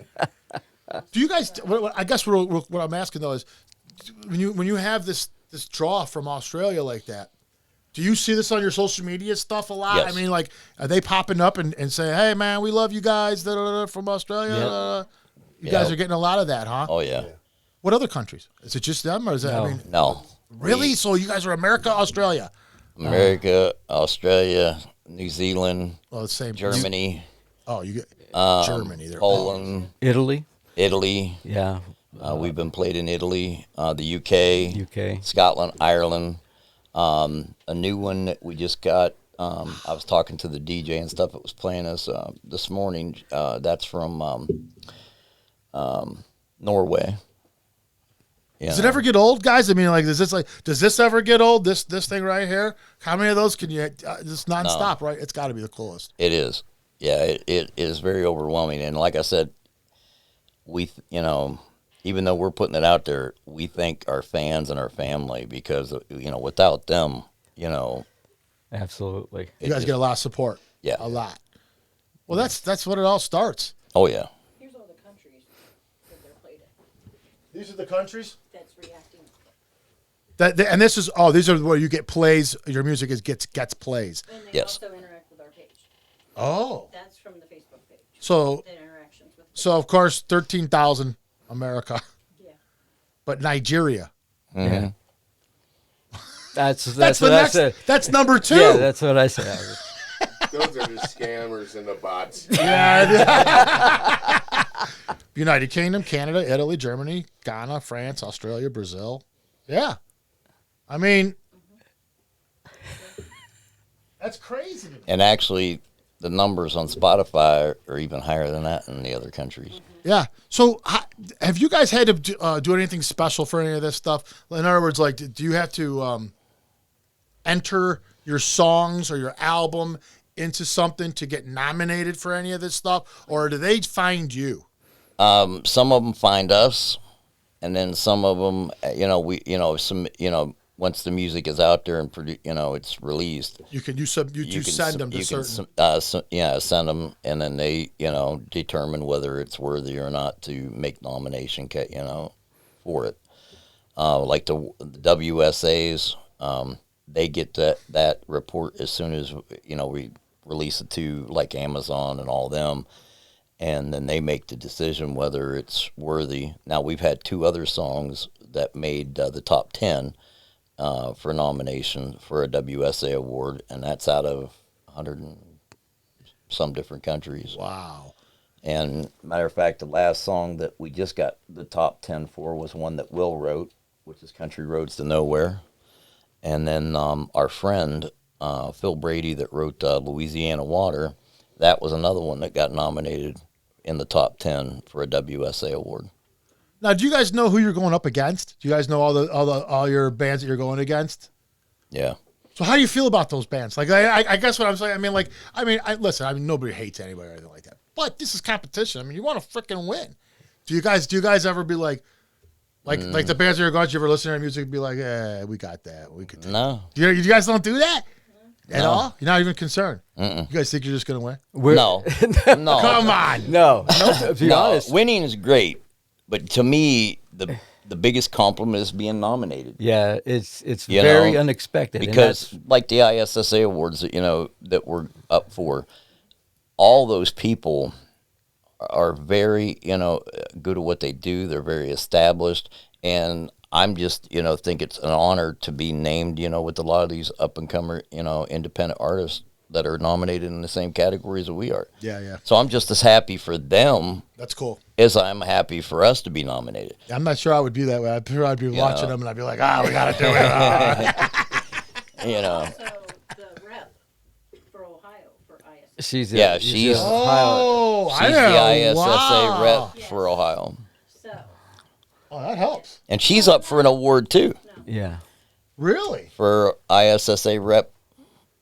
Do you guys, I guess what I'm asking, though, is when you have this draw from Australia like that, do you see this on your social media stuff a lot? Yes. I mean, like, are they popping up and saying, hey, man, we love you guys from Australia? Yep. You guys are getting a lot of that, huh? Oh, yeah. What other countries? Is it just them, or is that, No. I mean, No. really? So you guys are America, Australia? America, Australia, New Zealand, Well, the same. Germany, You get Germany. They're Poland, Italy. Italy. Yeah. We've been played in Italy, the UK, UK. Scotland, Ireland. A new one that we just got. I was talking to the DJ and stuff that was playing us this morning. That's from Norway. Yeah. Does it ever get old, guys? I mean, like, does this ever get old? This thing right here. How many of those can you just nonstop? Right? It's got to be the coolest. It is. Yeah, it is very overwhelming. And like I said, even though we're putting it out there, we thank our fans and our family because, without them, Absolutely. You guys get a lot of support. Yeah. A lot. Well, that's what it all starts. Oh, yeah. Here's all the countries that they're played in. These are the countries. That's reacting. And these are where you get plays. Your music gets plays. And they Yes. also interact with our page. Oh. That's from the Facebook page. So The interactions with. of course 13,000 America, Yeah. but Nigeria. Yeah. That's That's what the I next. said. That's number 2. Yeah, that's what I said. Those are just scammers and the bots. United Kingdom, Canada, Italy, Germany, Ghana, France, Australia, Brazil. Yeah. I mean, that's crazy. And actually, the numbers on Spotify are even higher than that in the other countries. Yeah. So, have you guys had to do anything special for any of this stuff? In other words, like, do you have to enter your songs or your album into something to get nominated for any of this stuff, or do they find you? Some of them find us, and then some of them, once the music is out there and it's released, You send them to certain. send them, and then they determine whether it's worthy or not to make nomination for it. Like the WSAs, they get that report as soon as we release it to like Amazon and all them, and then they make the decision whether it's worthy. Now we've had 2 other songs that made the top 10 for nomination for a WSA award, and that's out of 100 and some different countries. Wow. And matter of fact, the last song that we just got the top 10 for was one that Will wrote, which is Country Roads to Nowhere. And then our friend, Phil Brady, that wrote Louisiana Water, that was another one that got nominated in the top 10 for a WSA award. Now, do you guys know who you're going up against? Do you guys know all your bands that you're going against? Yeah. So how do you feel about those bands? Like, I guess what I'm saying, listen, nobody hates anybody or anything like that. But this is competition. I mean, you want to freaking win. Do you guys ever be like the bands that you're going to, you ever listen to their music and be like, we got that. We could. No. You guys don't do that at No. all? You're not even concerned? You guys think you're just going to win? No. No. Come on. No. To be honest. Winning is great, but to me, the biggest compliment is being nominated. Yeah, it's You very know, unexpected. and Because that's- like the ISSA awards that we're up for, all those people are very good at what they do. They're very established, and I'm just think it's an honor to be named with a lot of these up and comer independent artists that are nominated in the same categories that we are. Yeah, yeah. So I'm just as happy for them That's cool. as I'm happy for us to be nominated. I'm not sure I would be that way. I'm sure I'd be watching know. them and I'd be like, we got to do it. You know. Also, the rep for Ohio for IS. She's she's- Oh, She's I the know. ISSA Wow. rep Yes. for Ohio. So, Oh, that helps. And she's up for an award too Yeah. Really? for ISSA rep.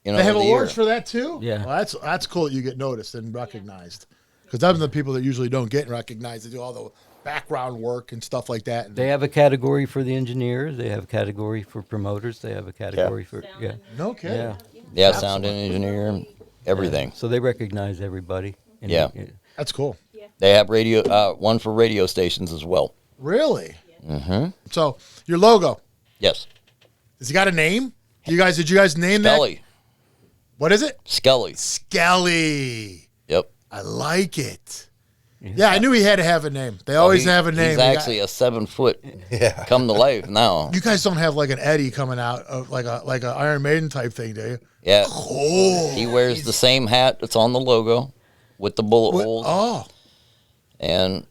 You know, They have of the awards year. for that too? Yeah. Well, that's cool that you get noticed and recognized. Because those are the people that usually don't get recognized. They do all the background work and stuff like that. And They have a category for the engineers. They have a category for promoters. They have a category for sound yeah. and- no kidding. Yeah. Yeah, sound engineer, everything. So they recognize everybody. And Yeah. That's cool. They have radio, one for radio stations as well. Really? Mm-hmm. So your logo, Yes, has it got a name? Did you guys name that? Skelly. What is it? Skelly. Skelly. Yep. I like it. Yeah, I knew he had to have a name. They always have a name. He's You got- actually a 7 foot Yeah. come to life now. you guys don't have like an Eddie coming out of like a Iron Maiden type thing, do you? Yeah. Oh. He wears the same hat that's on the logo with the bullet holes Oh. and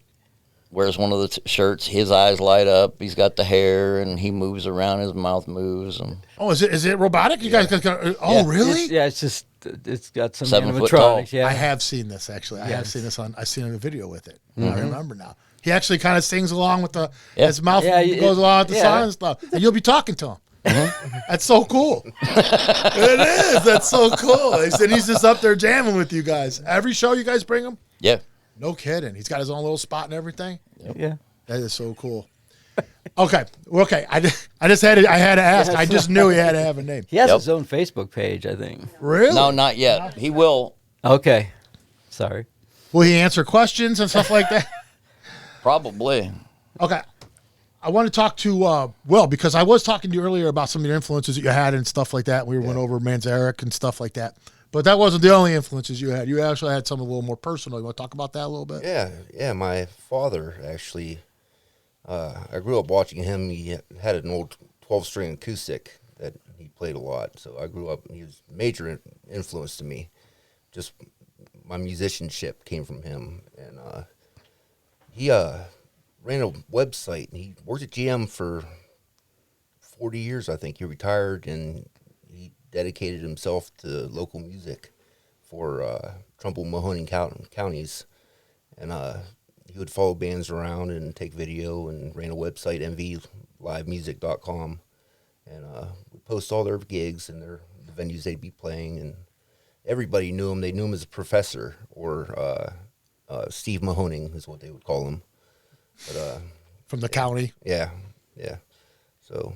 wears one of the shirts. His eyes light up. He's got the hair and he moves around. His mouth moves. And Oh, is it robotic? You guys got oh, Yeah. really? It's just it's got some 7 foot tall. animatronics. Yeah. I have seen this actually. I have Yes. seen this I've seen a video with it. I remember now. He actually kind of sings along with Yeah. his mouth Yeah, goes along with the yeah. song and stuff. And you'll be talking to him. That's so cool. It is. That's so cool. And he's just up there jamming with you guys. Every show you guys bring him? yeah. No kidding. He's got his own little spot and everything. Yeah. That is so cool. Okay. I just had to ask. I just knew he had to have a name. He has Yep. his own Facebook page, I think. Really? No, not yet. He will Okay. Sorry. Will he answer questions and stuff like that? probably. Okay. I want to talk to Will because I was talking to you earlier about some of your influences that you had and stuff like that. We went over Manzarek and stuff like that. But that wasn't the only influences you had. You actually had some a little more personal. You want to talk about that a little bit? Yeah. My father actually, I grew up watching him. He had an old 12-string acoustic that he played a lot. So I grew up, he was a major influence to me. Just my musicianship came from him. And he ran a website. And he worked at GM for 40 years, I think. He retired, and he dedicated himself to local music for Trumbull, Mahoning counties. And he would follow bands around and take video and ran a website, mvlivemusic.com. And would post all their gigs and the venues they'd be playing. And everybody knew him. They knew him as a professor, or Steve Mahoning is what they would call him. But From the county. yeah. So,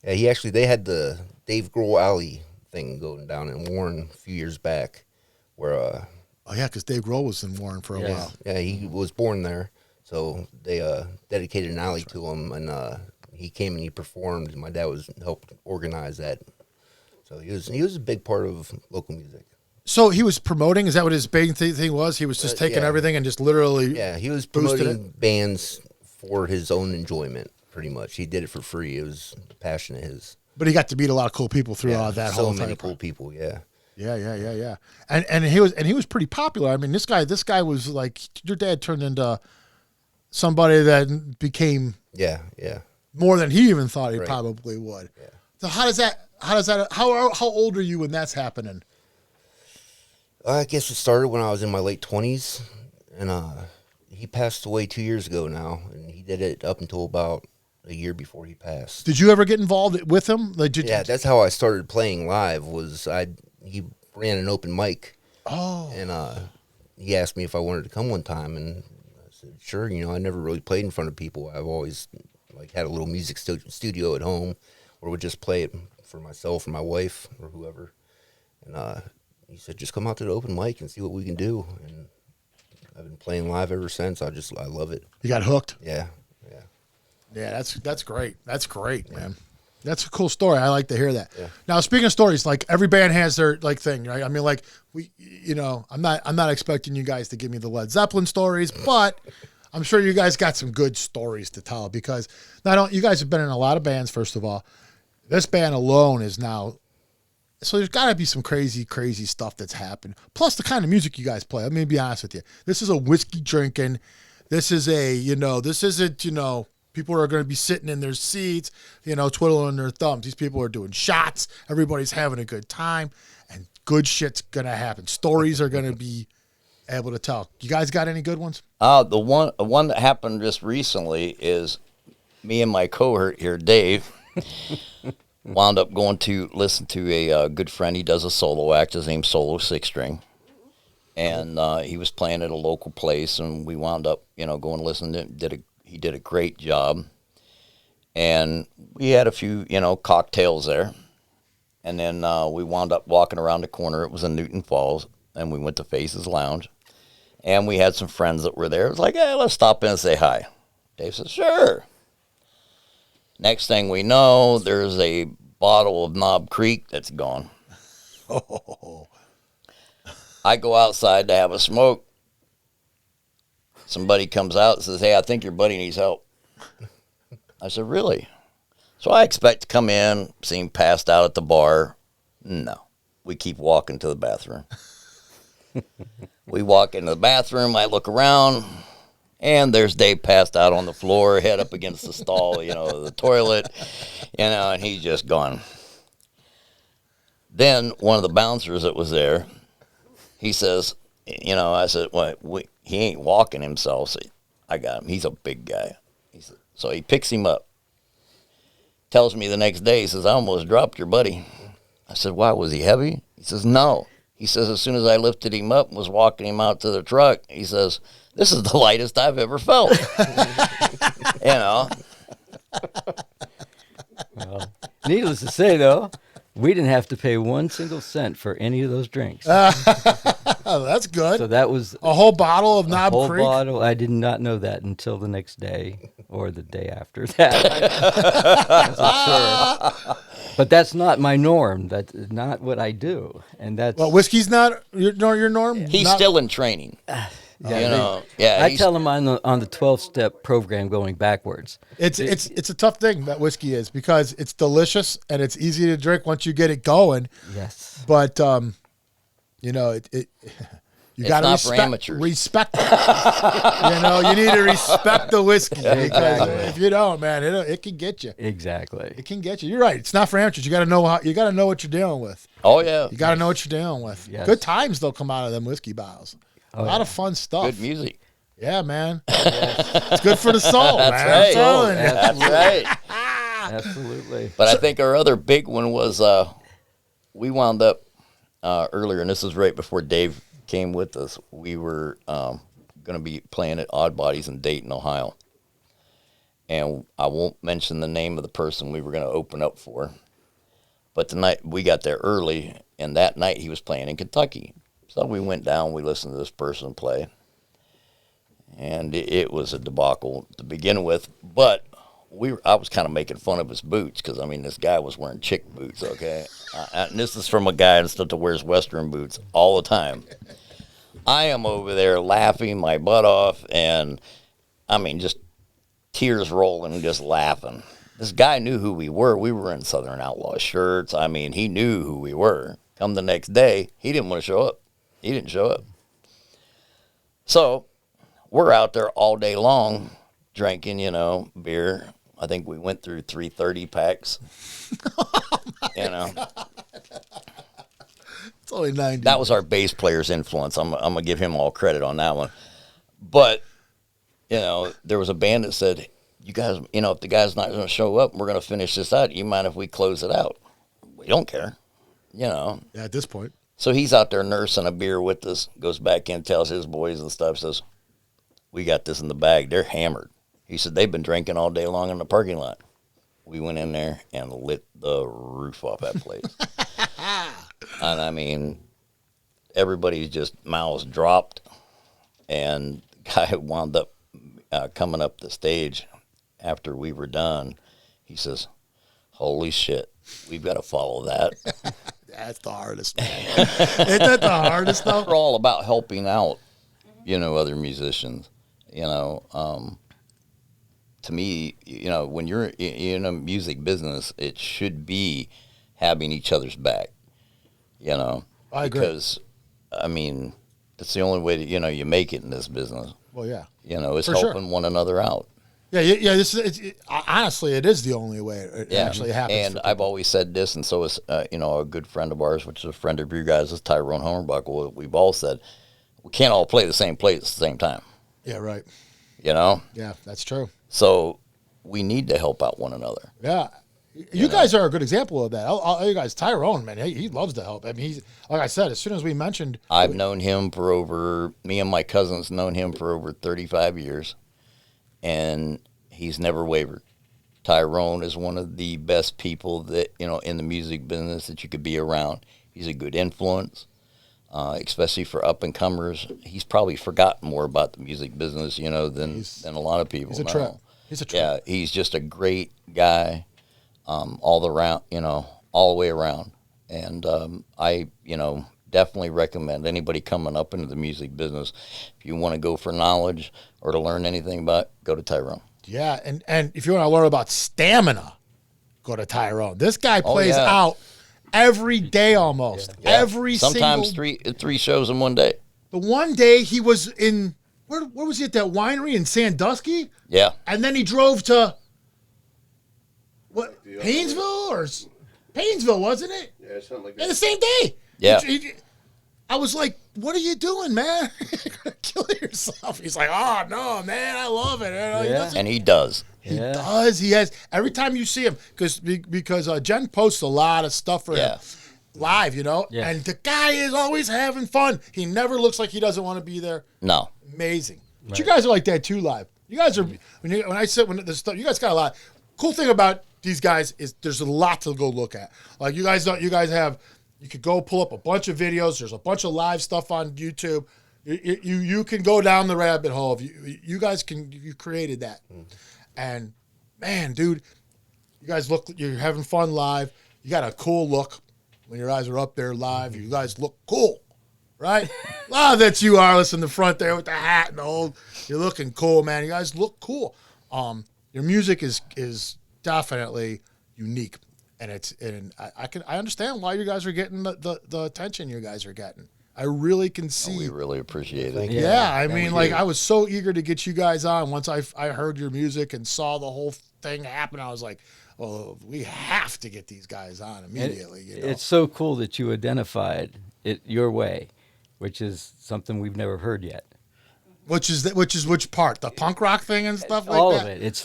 yeah, they had the Dave Grohl Alley thing going down in Warren a few years back, where Oh, yeah, because Dave Grohl was in Warren for a while. yeah, he was born there, so they dedicated an alley to him, and he came and he performed. My dad helped organize that, so he was a big part of local music. So he was promoting? Is that what his big thing was? He was just taking yeah. everything and just literally... Yeah, he was Boosted promoting bands for his own enjoyment, pretty much. He did it for free. It was a passion of his. But he got to meet a lot of cool people through that so whole many time. cool people, yeah. Yeah. And he was pretty popular. I mean, this guy was like, your dad turned into somebody that became Yeah. more than he even thought he Right. probably would. Yeah. So how old are you when that's happening? I guess it started when I was in my late 20s, and he passed away 2 years ago now, and he did it up until about a year before he passed. Did you ever get involved with him? Like, Yeah, that's how I started playing live. He ran an open mic, Oh, and he asked me if I wanted to come one time, and I said sure. I never really played in front of people. I've always had a little music studio at home, or would just play it for myself or my wife or whoever. And he said, just come out to the open mic and see what we can do. And I've been playing live ever since. I love it. you got hooked. Yeah. Yeah, that's great. That's great, man. That's a cool story. I like to hear that. Yeah. Now, speaking of stories, like every band has their thing, right? I mean, like I'm not expecting you guys to give me the Led Zeppelin stories, but I'm sure you guys got some good stories to tell because you guys have been in a lot of bands. First of all, this band alone is now So there's got to be some crazy, crazy stuff that's happened. Plus the kind of music you guys play. Let me be honest with you. This is a whiskey drinking. This is this isn't, people are going to be sitting in their seats, twiddling their thumbs. These people are doing shots. Everybody's having a good time, and good shit's going to happen. Stories are going to be able to tell. You guys got any good ones? The one that happened just recently is me and my cohort here, Dave, wound up going to listen to a good friend. He does a solo act. His name's Solo Six String. And he was playing at a local place, and we wound up, going to listen to him. He did a great job. And we had a few, cocktails there. And then we wound up walking around the corner. It was in Newton Falls, and we went to Faces Lounge. And we had some friends that were there. It was like, hey, let's stop in and say hi. Dave says, sure. Next thing we know, there's a bottle of Knob Creek that's gone. Oh. I go outside to have a smoke. Somebody comes out and says, hey, I think your buddy needs help. I said, really? So I expect to come in, see him passed out at the bar. No. We keep walking to the bathroom. We walk into the bathroom. I look around, and there's Dave passed out on the floor, head up against the stall, the toilet, and he's just gone. Then one of the bouncers that was there, he says, I said, well, he ain't walking himself. So I got him. He's a big guy. So he picks him up. Tells me the next day, he says, I almost dropped your buddy. I said, why, was he heavy? He says, no. He says, as soon as I lifted him up and was walking him out to the truck, he says, this is the lightest I've ever felt. Well, needless to say, though, we didn't have to pay 1 single cent for any of those drinks. Oh, that's good. So that was a whole bottle of Knob whole Creek. Bottle. I did not know that until the next day or the day after that. That's for sure. But that's not my norm. That's not what I do, and that's whiskey's not your norm. He's still in training. I tell him on the 12-step program going backwards. It's a tough thing that whiskey is, because it's delicious and it's easy to drink once you get it going. Yes, but you got to respect it. You need to respect the whiskey, because if you don't, man, it can get you. Exactly, it can get you. You're right. It's not for amateurs. You got to know what you're dealing with. Oh yeah, you got to know what you're dealing with. Yes. Good times though come out of them whiskey bottles. A lot of fun stuff. Good music. Yeah, man. It's good for the soul. That's man. Right. That's right. Absolutely. But I think our other big one was we wound up earlier, and this is right before Dave came with us. We were going to be playing at Odd Bodies in Dayton, Ohio. And I won't mention the name of the person we were going to open up for. But tonight we got there early, and that night he was playing in Kentucky. So we went down, we listened to this person play. And it was a debacle to begin with. But I was kind of making fun of his boots, because, this guy was wearing chick boots, okay? And this is from a guy that wears Western boots all the time. I am over there laughing my butt off, and, just tears rolling, just laughing. This guy knew who we were. We were in Southern Outlaws shirts. He knew who we were. Come the next day, he didn't want to show up. He didn't show up. So we're out there all day long drinking, beer. I think we went through 330 packs. It's only 90. That was our bass player's influence. I'm going to give him all credit on that one. But, there was a band that said, you guys, if the guy's not going to show up, we're going to finish this out. You mind if we close it out? We don't care, Yeah, at this point. So he's out there nursing a beer with us, goes back in, tells his boys and stuff, says, we got this in the bag. They're hammered. He said, they've been drinking all day long in the parking lot. We went in there and lit the roof off that place. And everybody's just mouths dropped. And the guy wound up coming up the stage after we were done. He says, holy shit, we've got to follow that. That's the hardest. Isn't that the hardest though? We're all about helping out, other musicians. To me, when you're in a music business, it should be having each other's back. You know, I agree. because I mean, it's the only way that you make it in this business. Well, yeah. It's For sure. helping one another out. Yeah. Honestly, it is the only way it actually happens. And for I've people. always said this, and so is a good friend of ours, which is a friend of you guys, is Tyrone Homerbuckle. We've all said we can't all play the same place at the same time. Yeah, right. Yeah, that's true. so we need to help out one another. Yeah. You guys are a good example of that. You guys, Tyrone, man, he loves to help. I mean, he's like I said, as soon as we mentioned, I've known him me and my cousins known him for over 35 years, and he's never wavered. Tyrone is one of the best people that, in the music business that you could be around. He's a good influence, especially for up-and-comers. He's probably forgotten more about the music business, than a lot of people he's a know. trip. He's a trip. Yeah, he's just a great guy, all the way around. And I definitely recommend anybody coming up into the music business, if you want to go for knowledge or to learn anything about, go to Tyrone. Yeah, and if you want to learn about stamina, go to Tyrone. This guy plays out every day almost. Yeah. Every Sometimes three shows in one day. The one day he was in where was he at that winery in Sandusky? Yeah. And then he drove to Paynesville, wasn't it? Yeah, something like Yeah, the that. same day. Yeah. I was like, "What are you doing, man? Killing yourself." He's like, "Oh no, man, I love it." And he does. He does. He has every time you see him because Jen posts a lot of stuff for him live, Yeah. and the guy is always having fun. He never looks like he doesn't want to be there. No. Amazing. But you guys are like that too live. You guys are when the stuff you guys got a lot. Cool thing about these guys is there's a lot to go look at. Like you guys you could go pull up a bunch of videos. There's a bunch of live stuff on YouTube. You can go down the rabbit hole. You guys you created that. And man, dude, you're having fun live. You got a cool look when your eyes are up there live. You guys look cool, right? That's you, Arlis, in the front there with the hat and the whole. You're looking cool, man. You guys look cool. Your music is definitely unique, and I understand why you guys are getting the attention you guys are getting. I really can see. We really appreciate it. Yeah, I mean, I was so eager to get you guys on. Once I heard your music and saw the whole thing happen, I was like, well, we have to get these guys on immediately. It's so cool that you identified it your way, which is something we've never heard yet. Which part? The punk rock thing and stuff like All that? of it. It's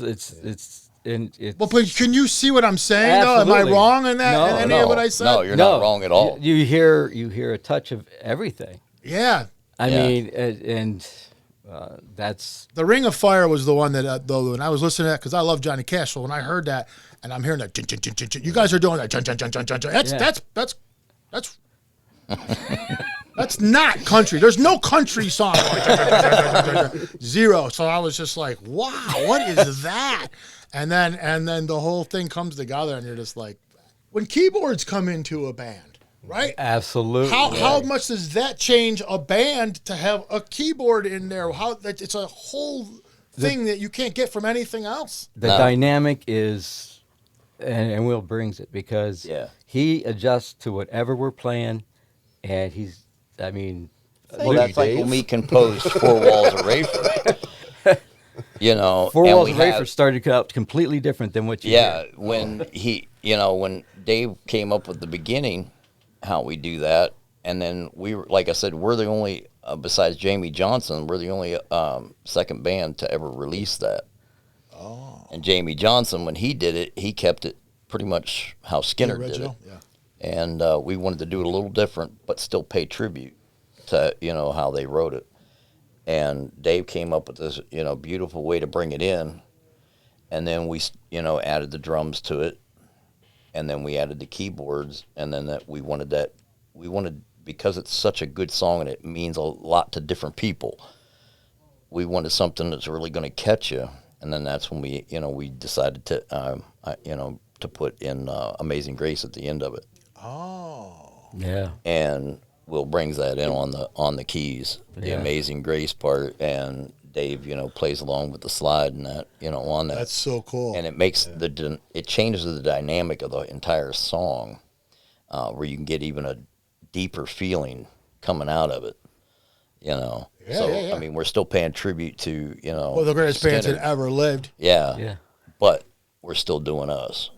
Well, but can you see what I'm saying, Absolutely. though? Am I wrong in that? No, in any of what I said? No, you're not wrong at all. You hear a touch of everything. Yeah. I Yeah. mean, and that's The Ring of Fire was the one that, though, when I was listening to that, because I love Johnny Cash, so when I heard that, and I'm hearing that, chun, chun, chun, chun, chun, you guys are doing that, chun, chun, chun, chun, chun, chun. That's that's not country. There's no country song. Zero. So I was just like, wow, what is that? And then the whole thing comes together, and you're just like, when keyboards come into a band, right? absolutely. How much does that change a band to have a keyboard in there? It's a whole thing that you can't get from anything else. The No. dynamic is, and Will brings it because he adjusts to whatever we're playing, and Well, that's like when we composed Four Walls of Rayford. Four and Walls we of Rayford have- started out completely different than what you hear. when when Dave came up with the beginning, how we do that, and then like I said, we're the only, besides Jamie Johnson, we're the only second band to ever release that. Oh. And Jamie Johnson, when he did it, he kept it pretty much how Skinner did it. Original, yeah. And we wanted to do it a little different, but still pay tribute to how they wrote it. And Dave came up with this beautiful way to bring it in, and then we added the drums to it, and then we added the keyboards, and then we wanted because it's such a good song and it means a lot to different people. We wanted something that's really going to catch you, and then that's when we decided to to put in Amazing Grace at the end of it. Oh. Yeah. And Will brings that in on the keys, the Yeah. Amazing Grace part, and Dave, plays along with the slide and that, on that. That's so cool. And it makes it changes the dynamic of the entire song, where you can get even a deeper feeling coming out of it, you know. Yeah, So yeah, yeah. I mean, we're still paying tribute to, you know, Well, the greatest bands that Skynyrd. ever lived. Yeah, Yeah. but we're still doing us.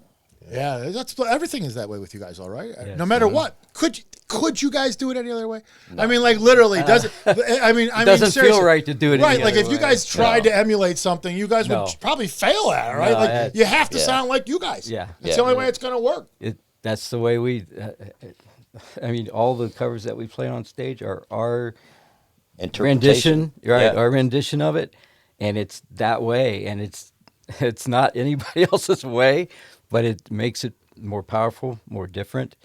Yeah, that's everything is that way with you guys, all right. Yes. No matter what, could you guys do it any other way? I mean, like literally, does it? I mean, doesn't seriously. feel right to do it Right, any like other if you way. guys tried No. to emulate something, you guys No. would probably fail at it, right? No, like you have to Yeah. sound like you guys. Yeah. That's Yeah. the only way it's gonna work. That's the way we. I mean, all the covers that we play on stage are our rendition, right? Yeah. Our rendition of it, and it's that way, and it's not anybody else's way, but it makes it more powerful, more different,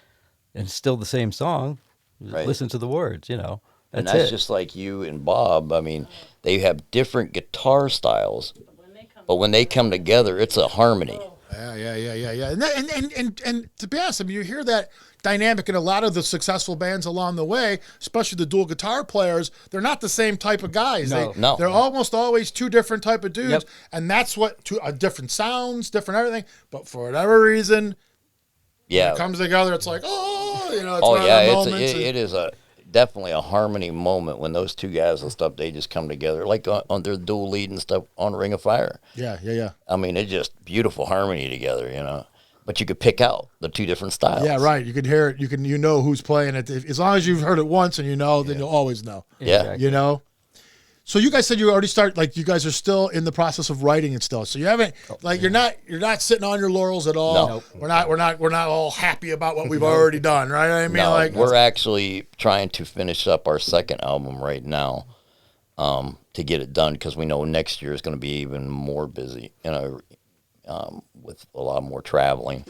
and it's still the same song. Just Right. listen to the words, you know. And That's that's it. just like you and Bob. I mean, they have different guitar styles, but when they come together, it's a harmony. Yeah. And to be honest, I mean, you hear that dynamic in a lot of the successful bands along the way, especially the dual guitar players. They're not the same type of guys. No. No. They're almost always two different type of dudes, Yep. and that's what different sounds, different everything. But for whatever reason, when Yeah. it comes together, it's like, oh, you know, it's Oh one of yeah, the moments. it is definitely a harmony moment when those two guys and stuff, they just come together, like on their dual lead and stuff on Ring of Fire. Yeah. I mean, it's just beautiful harmony together, you know. But you could pick out the two different styles. Yeah, right. You can hear it. You know who's playing it. As long as you've heard it once and you know, then you'll always know. Yeah. Exactly. You know. So you guys said you already start, like you guys are still in the process of writing and stuff. So you haven't, like you're not sitting on your laurels at all. No. Nope. We're not all happy about what we've already done, right? I mean, No, like we're actually trying to finish up our second album right now, to get it done, because we know next year is going to be even more busy, you know, with a lot more traveling.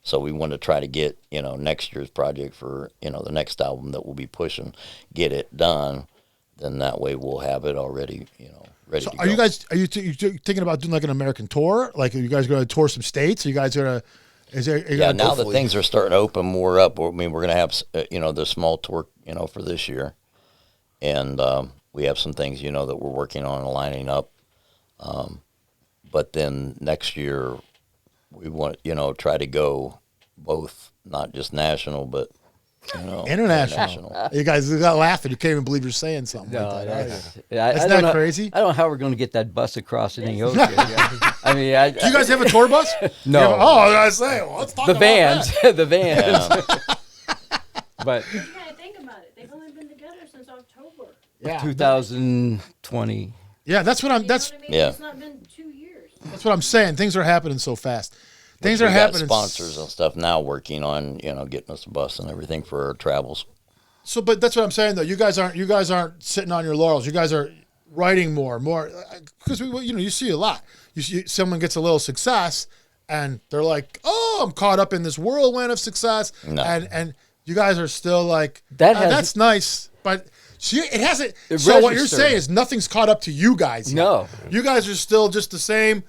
So we want to try to get, you know, next year's project for, you know, the next album that we'll be pushing, get it done. Then that way we'll have it already, you know, ready So to are go. you guys you thinking about doing like an American tour? Like are you guys going to tour some states? Are you guys going to? Is there? Yeah, now that things are starting to open more up, I mean, we're going to have, you know, the small tour, you know, for this year. And we have some things, you know, that we're working on and lining up. But then next year, we want, you know, try to go both, not just national, but, you know, International. You guys got laughing. You can't even believe you're saying something No, like that. Are you? that's Isn't that crazy? I don't know how we're going to get that bus across the ocean. I mean, Do you guys have a tour bus? No. You have I was going to say, well, let's talk the about vans, that. the vans. Yeah. But You gotta think about it. They've only been together since October. Yeah. 2020. Yeah, that's what I'm. You That's know what I mean? Yeah. It's not been 2 years. that's what I'm saying. Things are happening so fast. Things We are got happening. sponsors and stuff now working on, you know, getting us a bus and everything for our travels. So, but that's what I'm saying though. You guys aren't sitting on your laurels. You guys are writing more, because you see a lot. You see someone gets a little success, and they're like, "Oh, I'm caught up in this whirlwind of success," No. and you guys are still like, That has- "That's nice," but see, it hasn't. It So what you're registered. saying is nothing's caught up to you guys. Yet. No. You guys are still just the same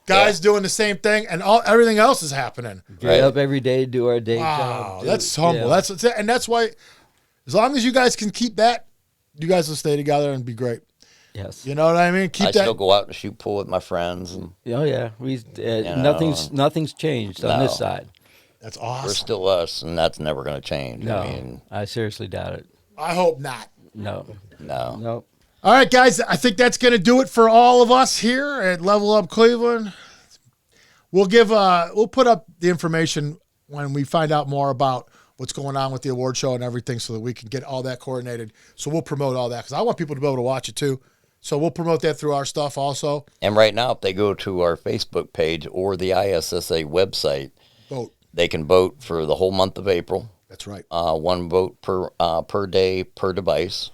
guys doing the same thing, and everything else is happening. Get Right. up every day, do our day Wow, job. that's humble. Yeah. That's why, as long as you guys can keep that, you guys will stay together and be great. Yes. You know what I mean? Keep I that. still go out and shoot pool with my friends, and Oh yeah. We know. nothing's changed on this No. side. That's we're awesome. still us, and that's never going to change. No, I mean, I seriously doubt it. I hope not. No. no. No. All right, guys. I think that's going to do it for all of us here at Level Up Cleveland. We'll put up the information when we find out more about what's going on with the award show and everything, so that we can get all that coordinated. So we'll promote all that because I want people to be able to watch it too. So we'll promote that through our stuff also. And right now, if they go to our Facebook page or the ISSA website, Vote. they can vote for the whole month of April. That's right. One vote per day per device,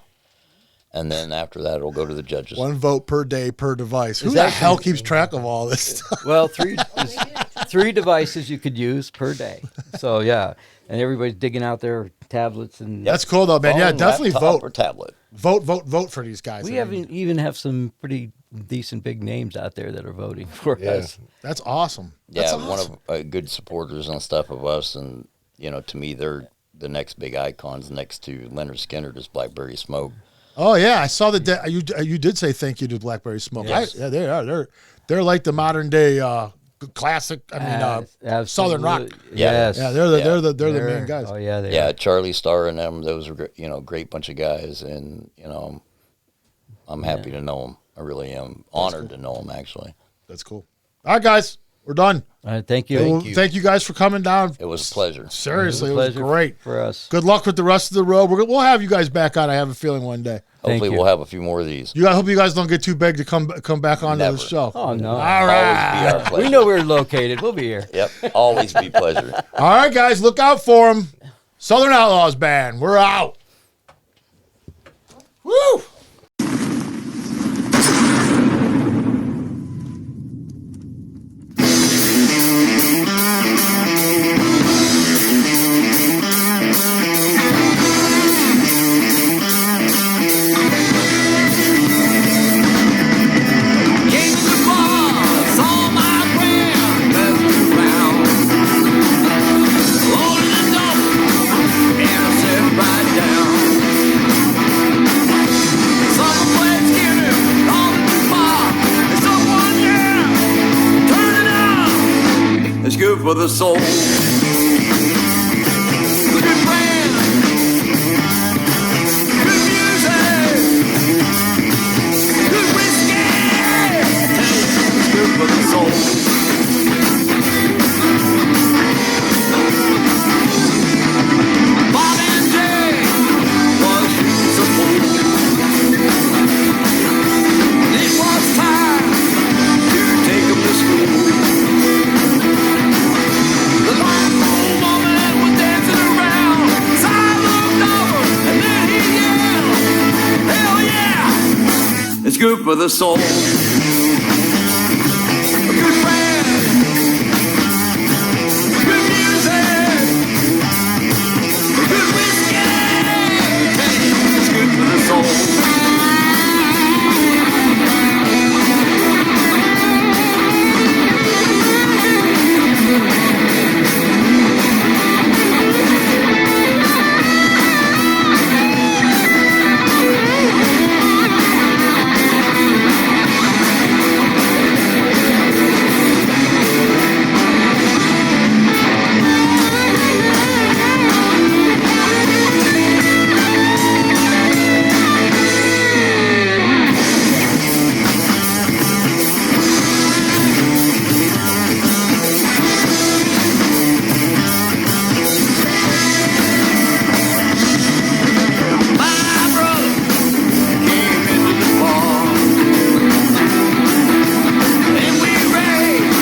and then after that, it'll go to the judges. One vote per day per device. Who Is the that- hell keeps track of all this stuff? Well, three devices you could use per day. So yeah, and everybody's digging out their tablets and That's cool though, man. Yeah, Phone, definitely laptop, or vote. tablet. Vote for these guys. we I mean, even have some pretty decent big names out there that are voting for us. that's awesome. That's Yeah, awesome. one of good supporters and stuff of us, and you know, to me, they're the next big icons next to Leonard Skinner is Blackberry Smoke. Oh yeah, I saw you did say thank you to Blackberry Smoke. Yes. Yeah, they are. They're like the modern day classic. I mean, Southern rock. Yes. Yeah, they're the main guys. Oh yeah, they Yeah, are. Charlie Starr and them. Those were great bunch of guys, and I'm happy to know them. I really am honored to know them. Actually, That's cool. All right, guys, we're done. All right, thank you. Thank you guys for coming down. it was a pleasure. Seriously, it was Pleasure great. for us. Good luck with the rest of the road. We'll have you guys back on. I have a feeling one day. Hopefully, you. we'll have a few more of these. I hope you guys don't get too big to come back onto Never. the show. Oh no. All right. Always be our pleasure. We know we're located. We'll be here. Yep, always be pleasure. All right, guys, look out for them. Southern Outlaws Band. We're out. Woo! It's good for the soul. Good friends, good music, good whiskey. It's good for the soul. Bob and Jay was shooting some pool. It was time to take them to school. The long old woman was dancing around. So I looked over and then he yelled, hell yeah! It's good for the soul. Good friends, good music, good whiskey. It's good for the soul. My brother came into the bar, and we raised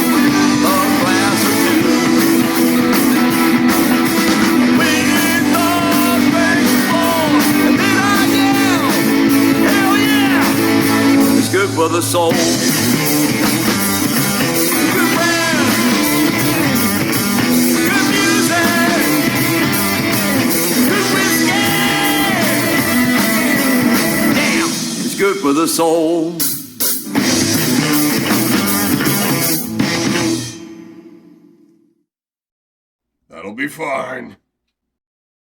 a glass or two. When it thought back before, and then I yelled, hell yeah! It's good for the soul. Good friends, good music, good whiskey. Damn, it's good for the soul. That'll be fine.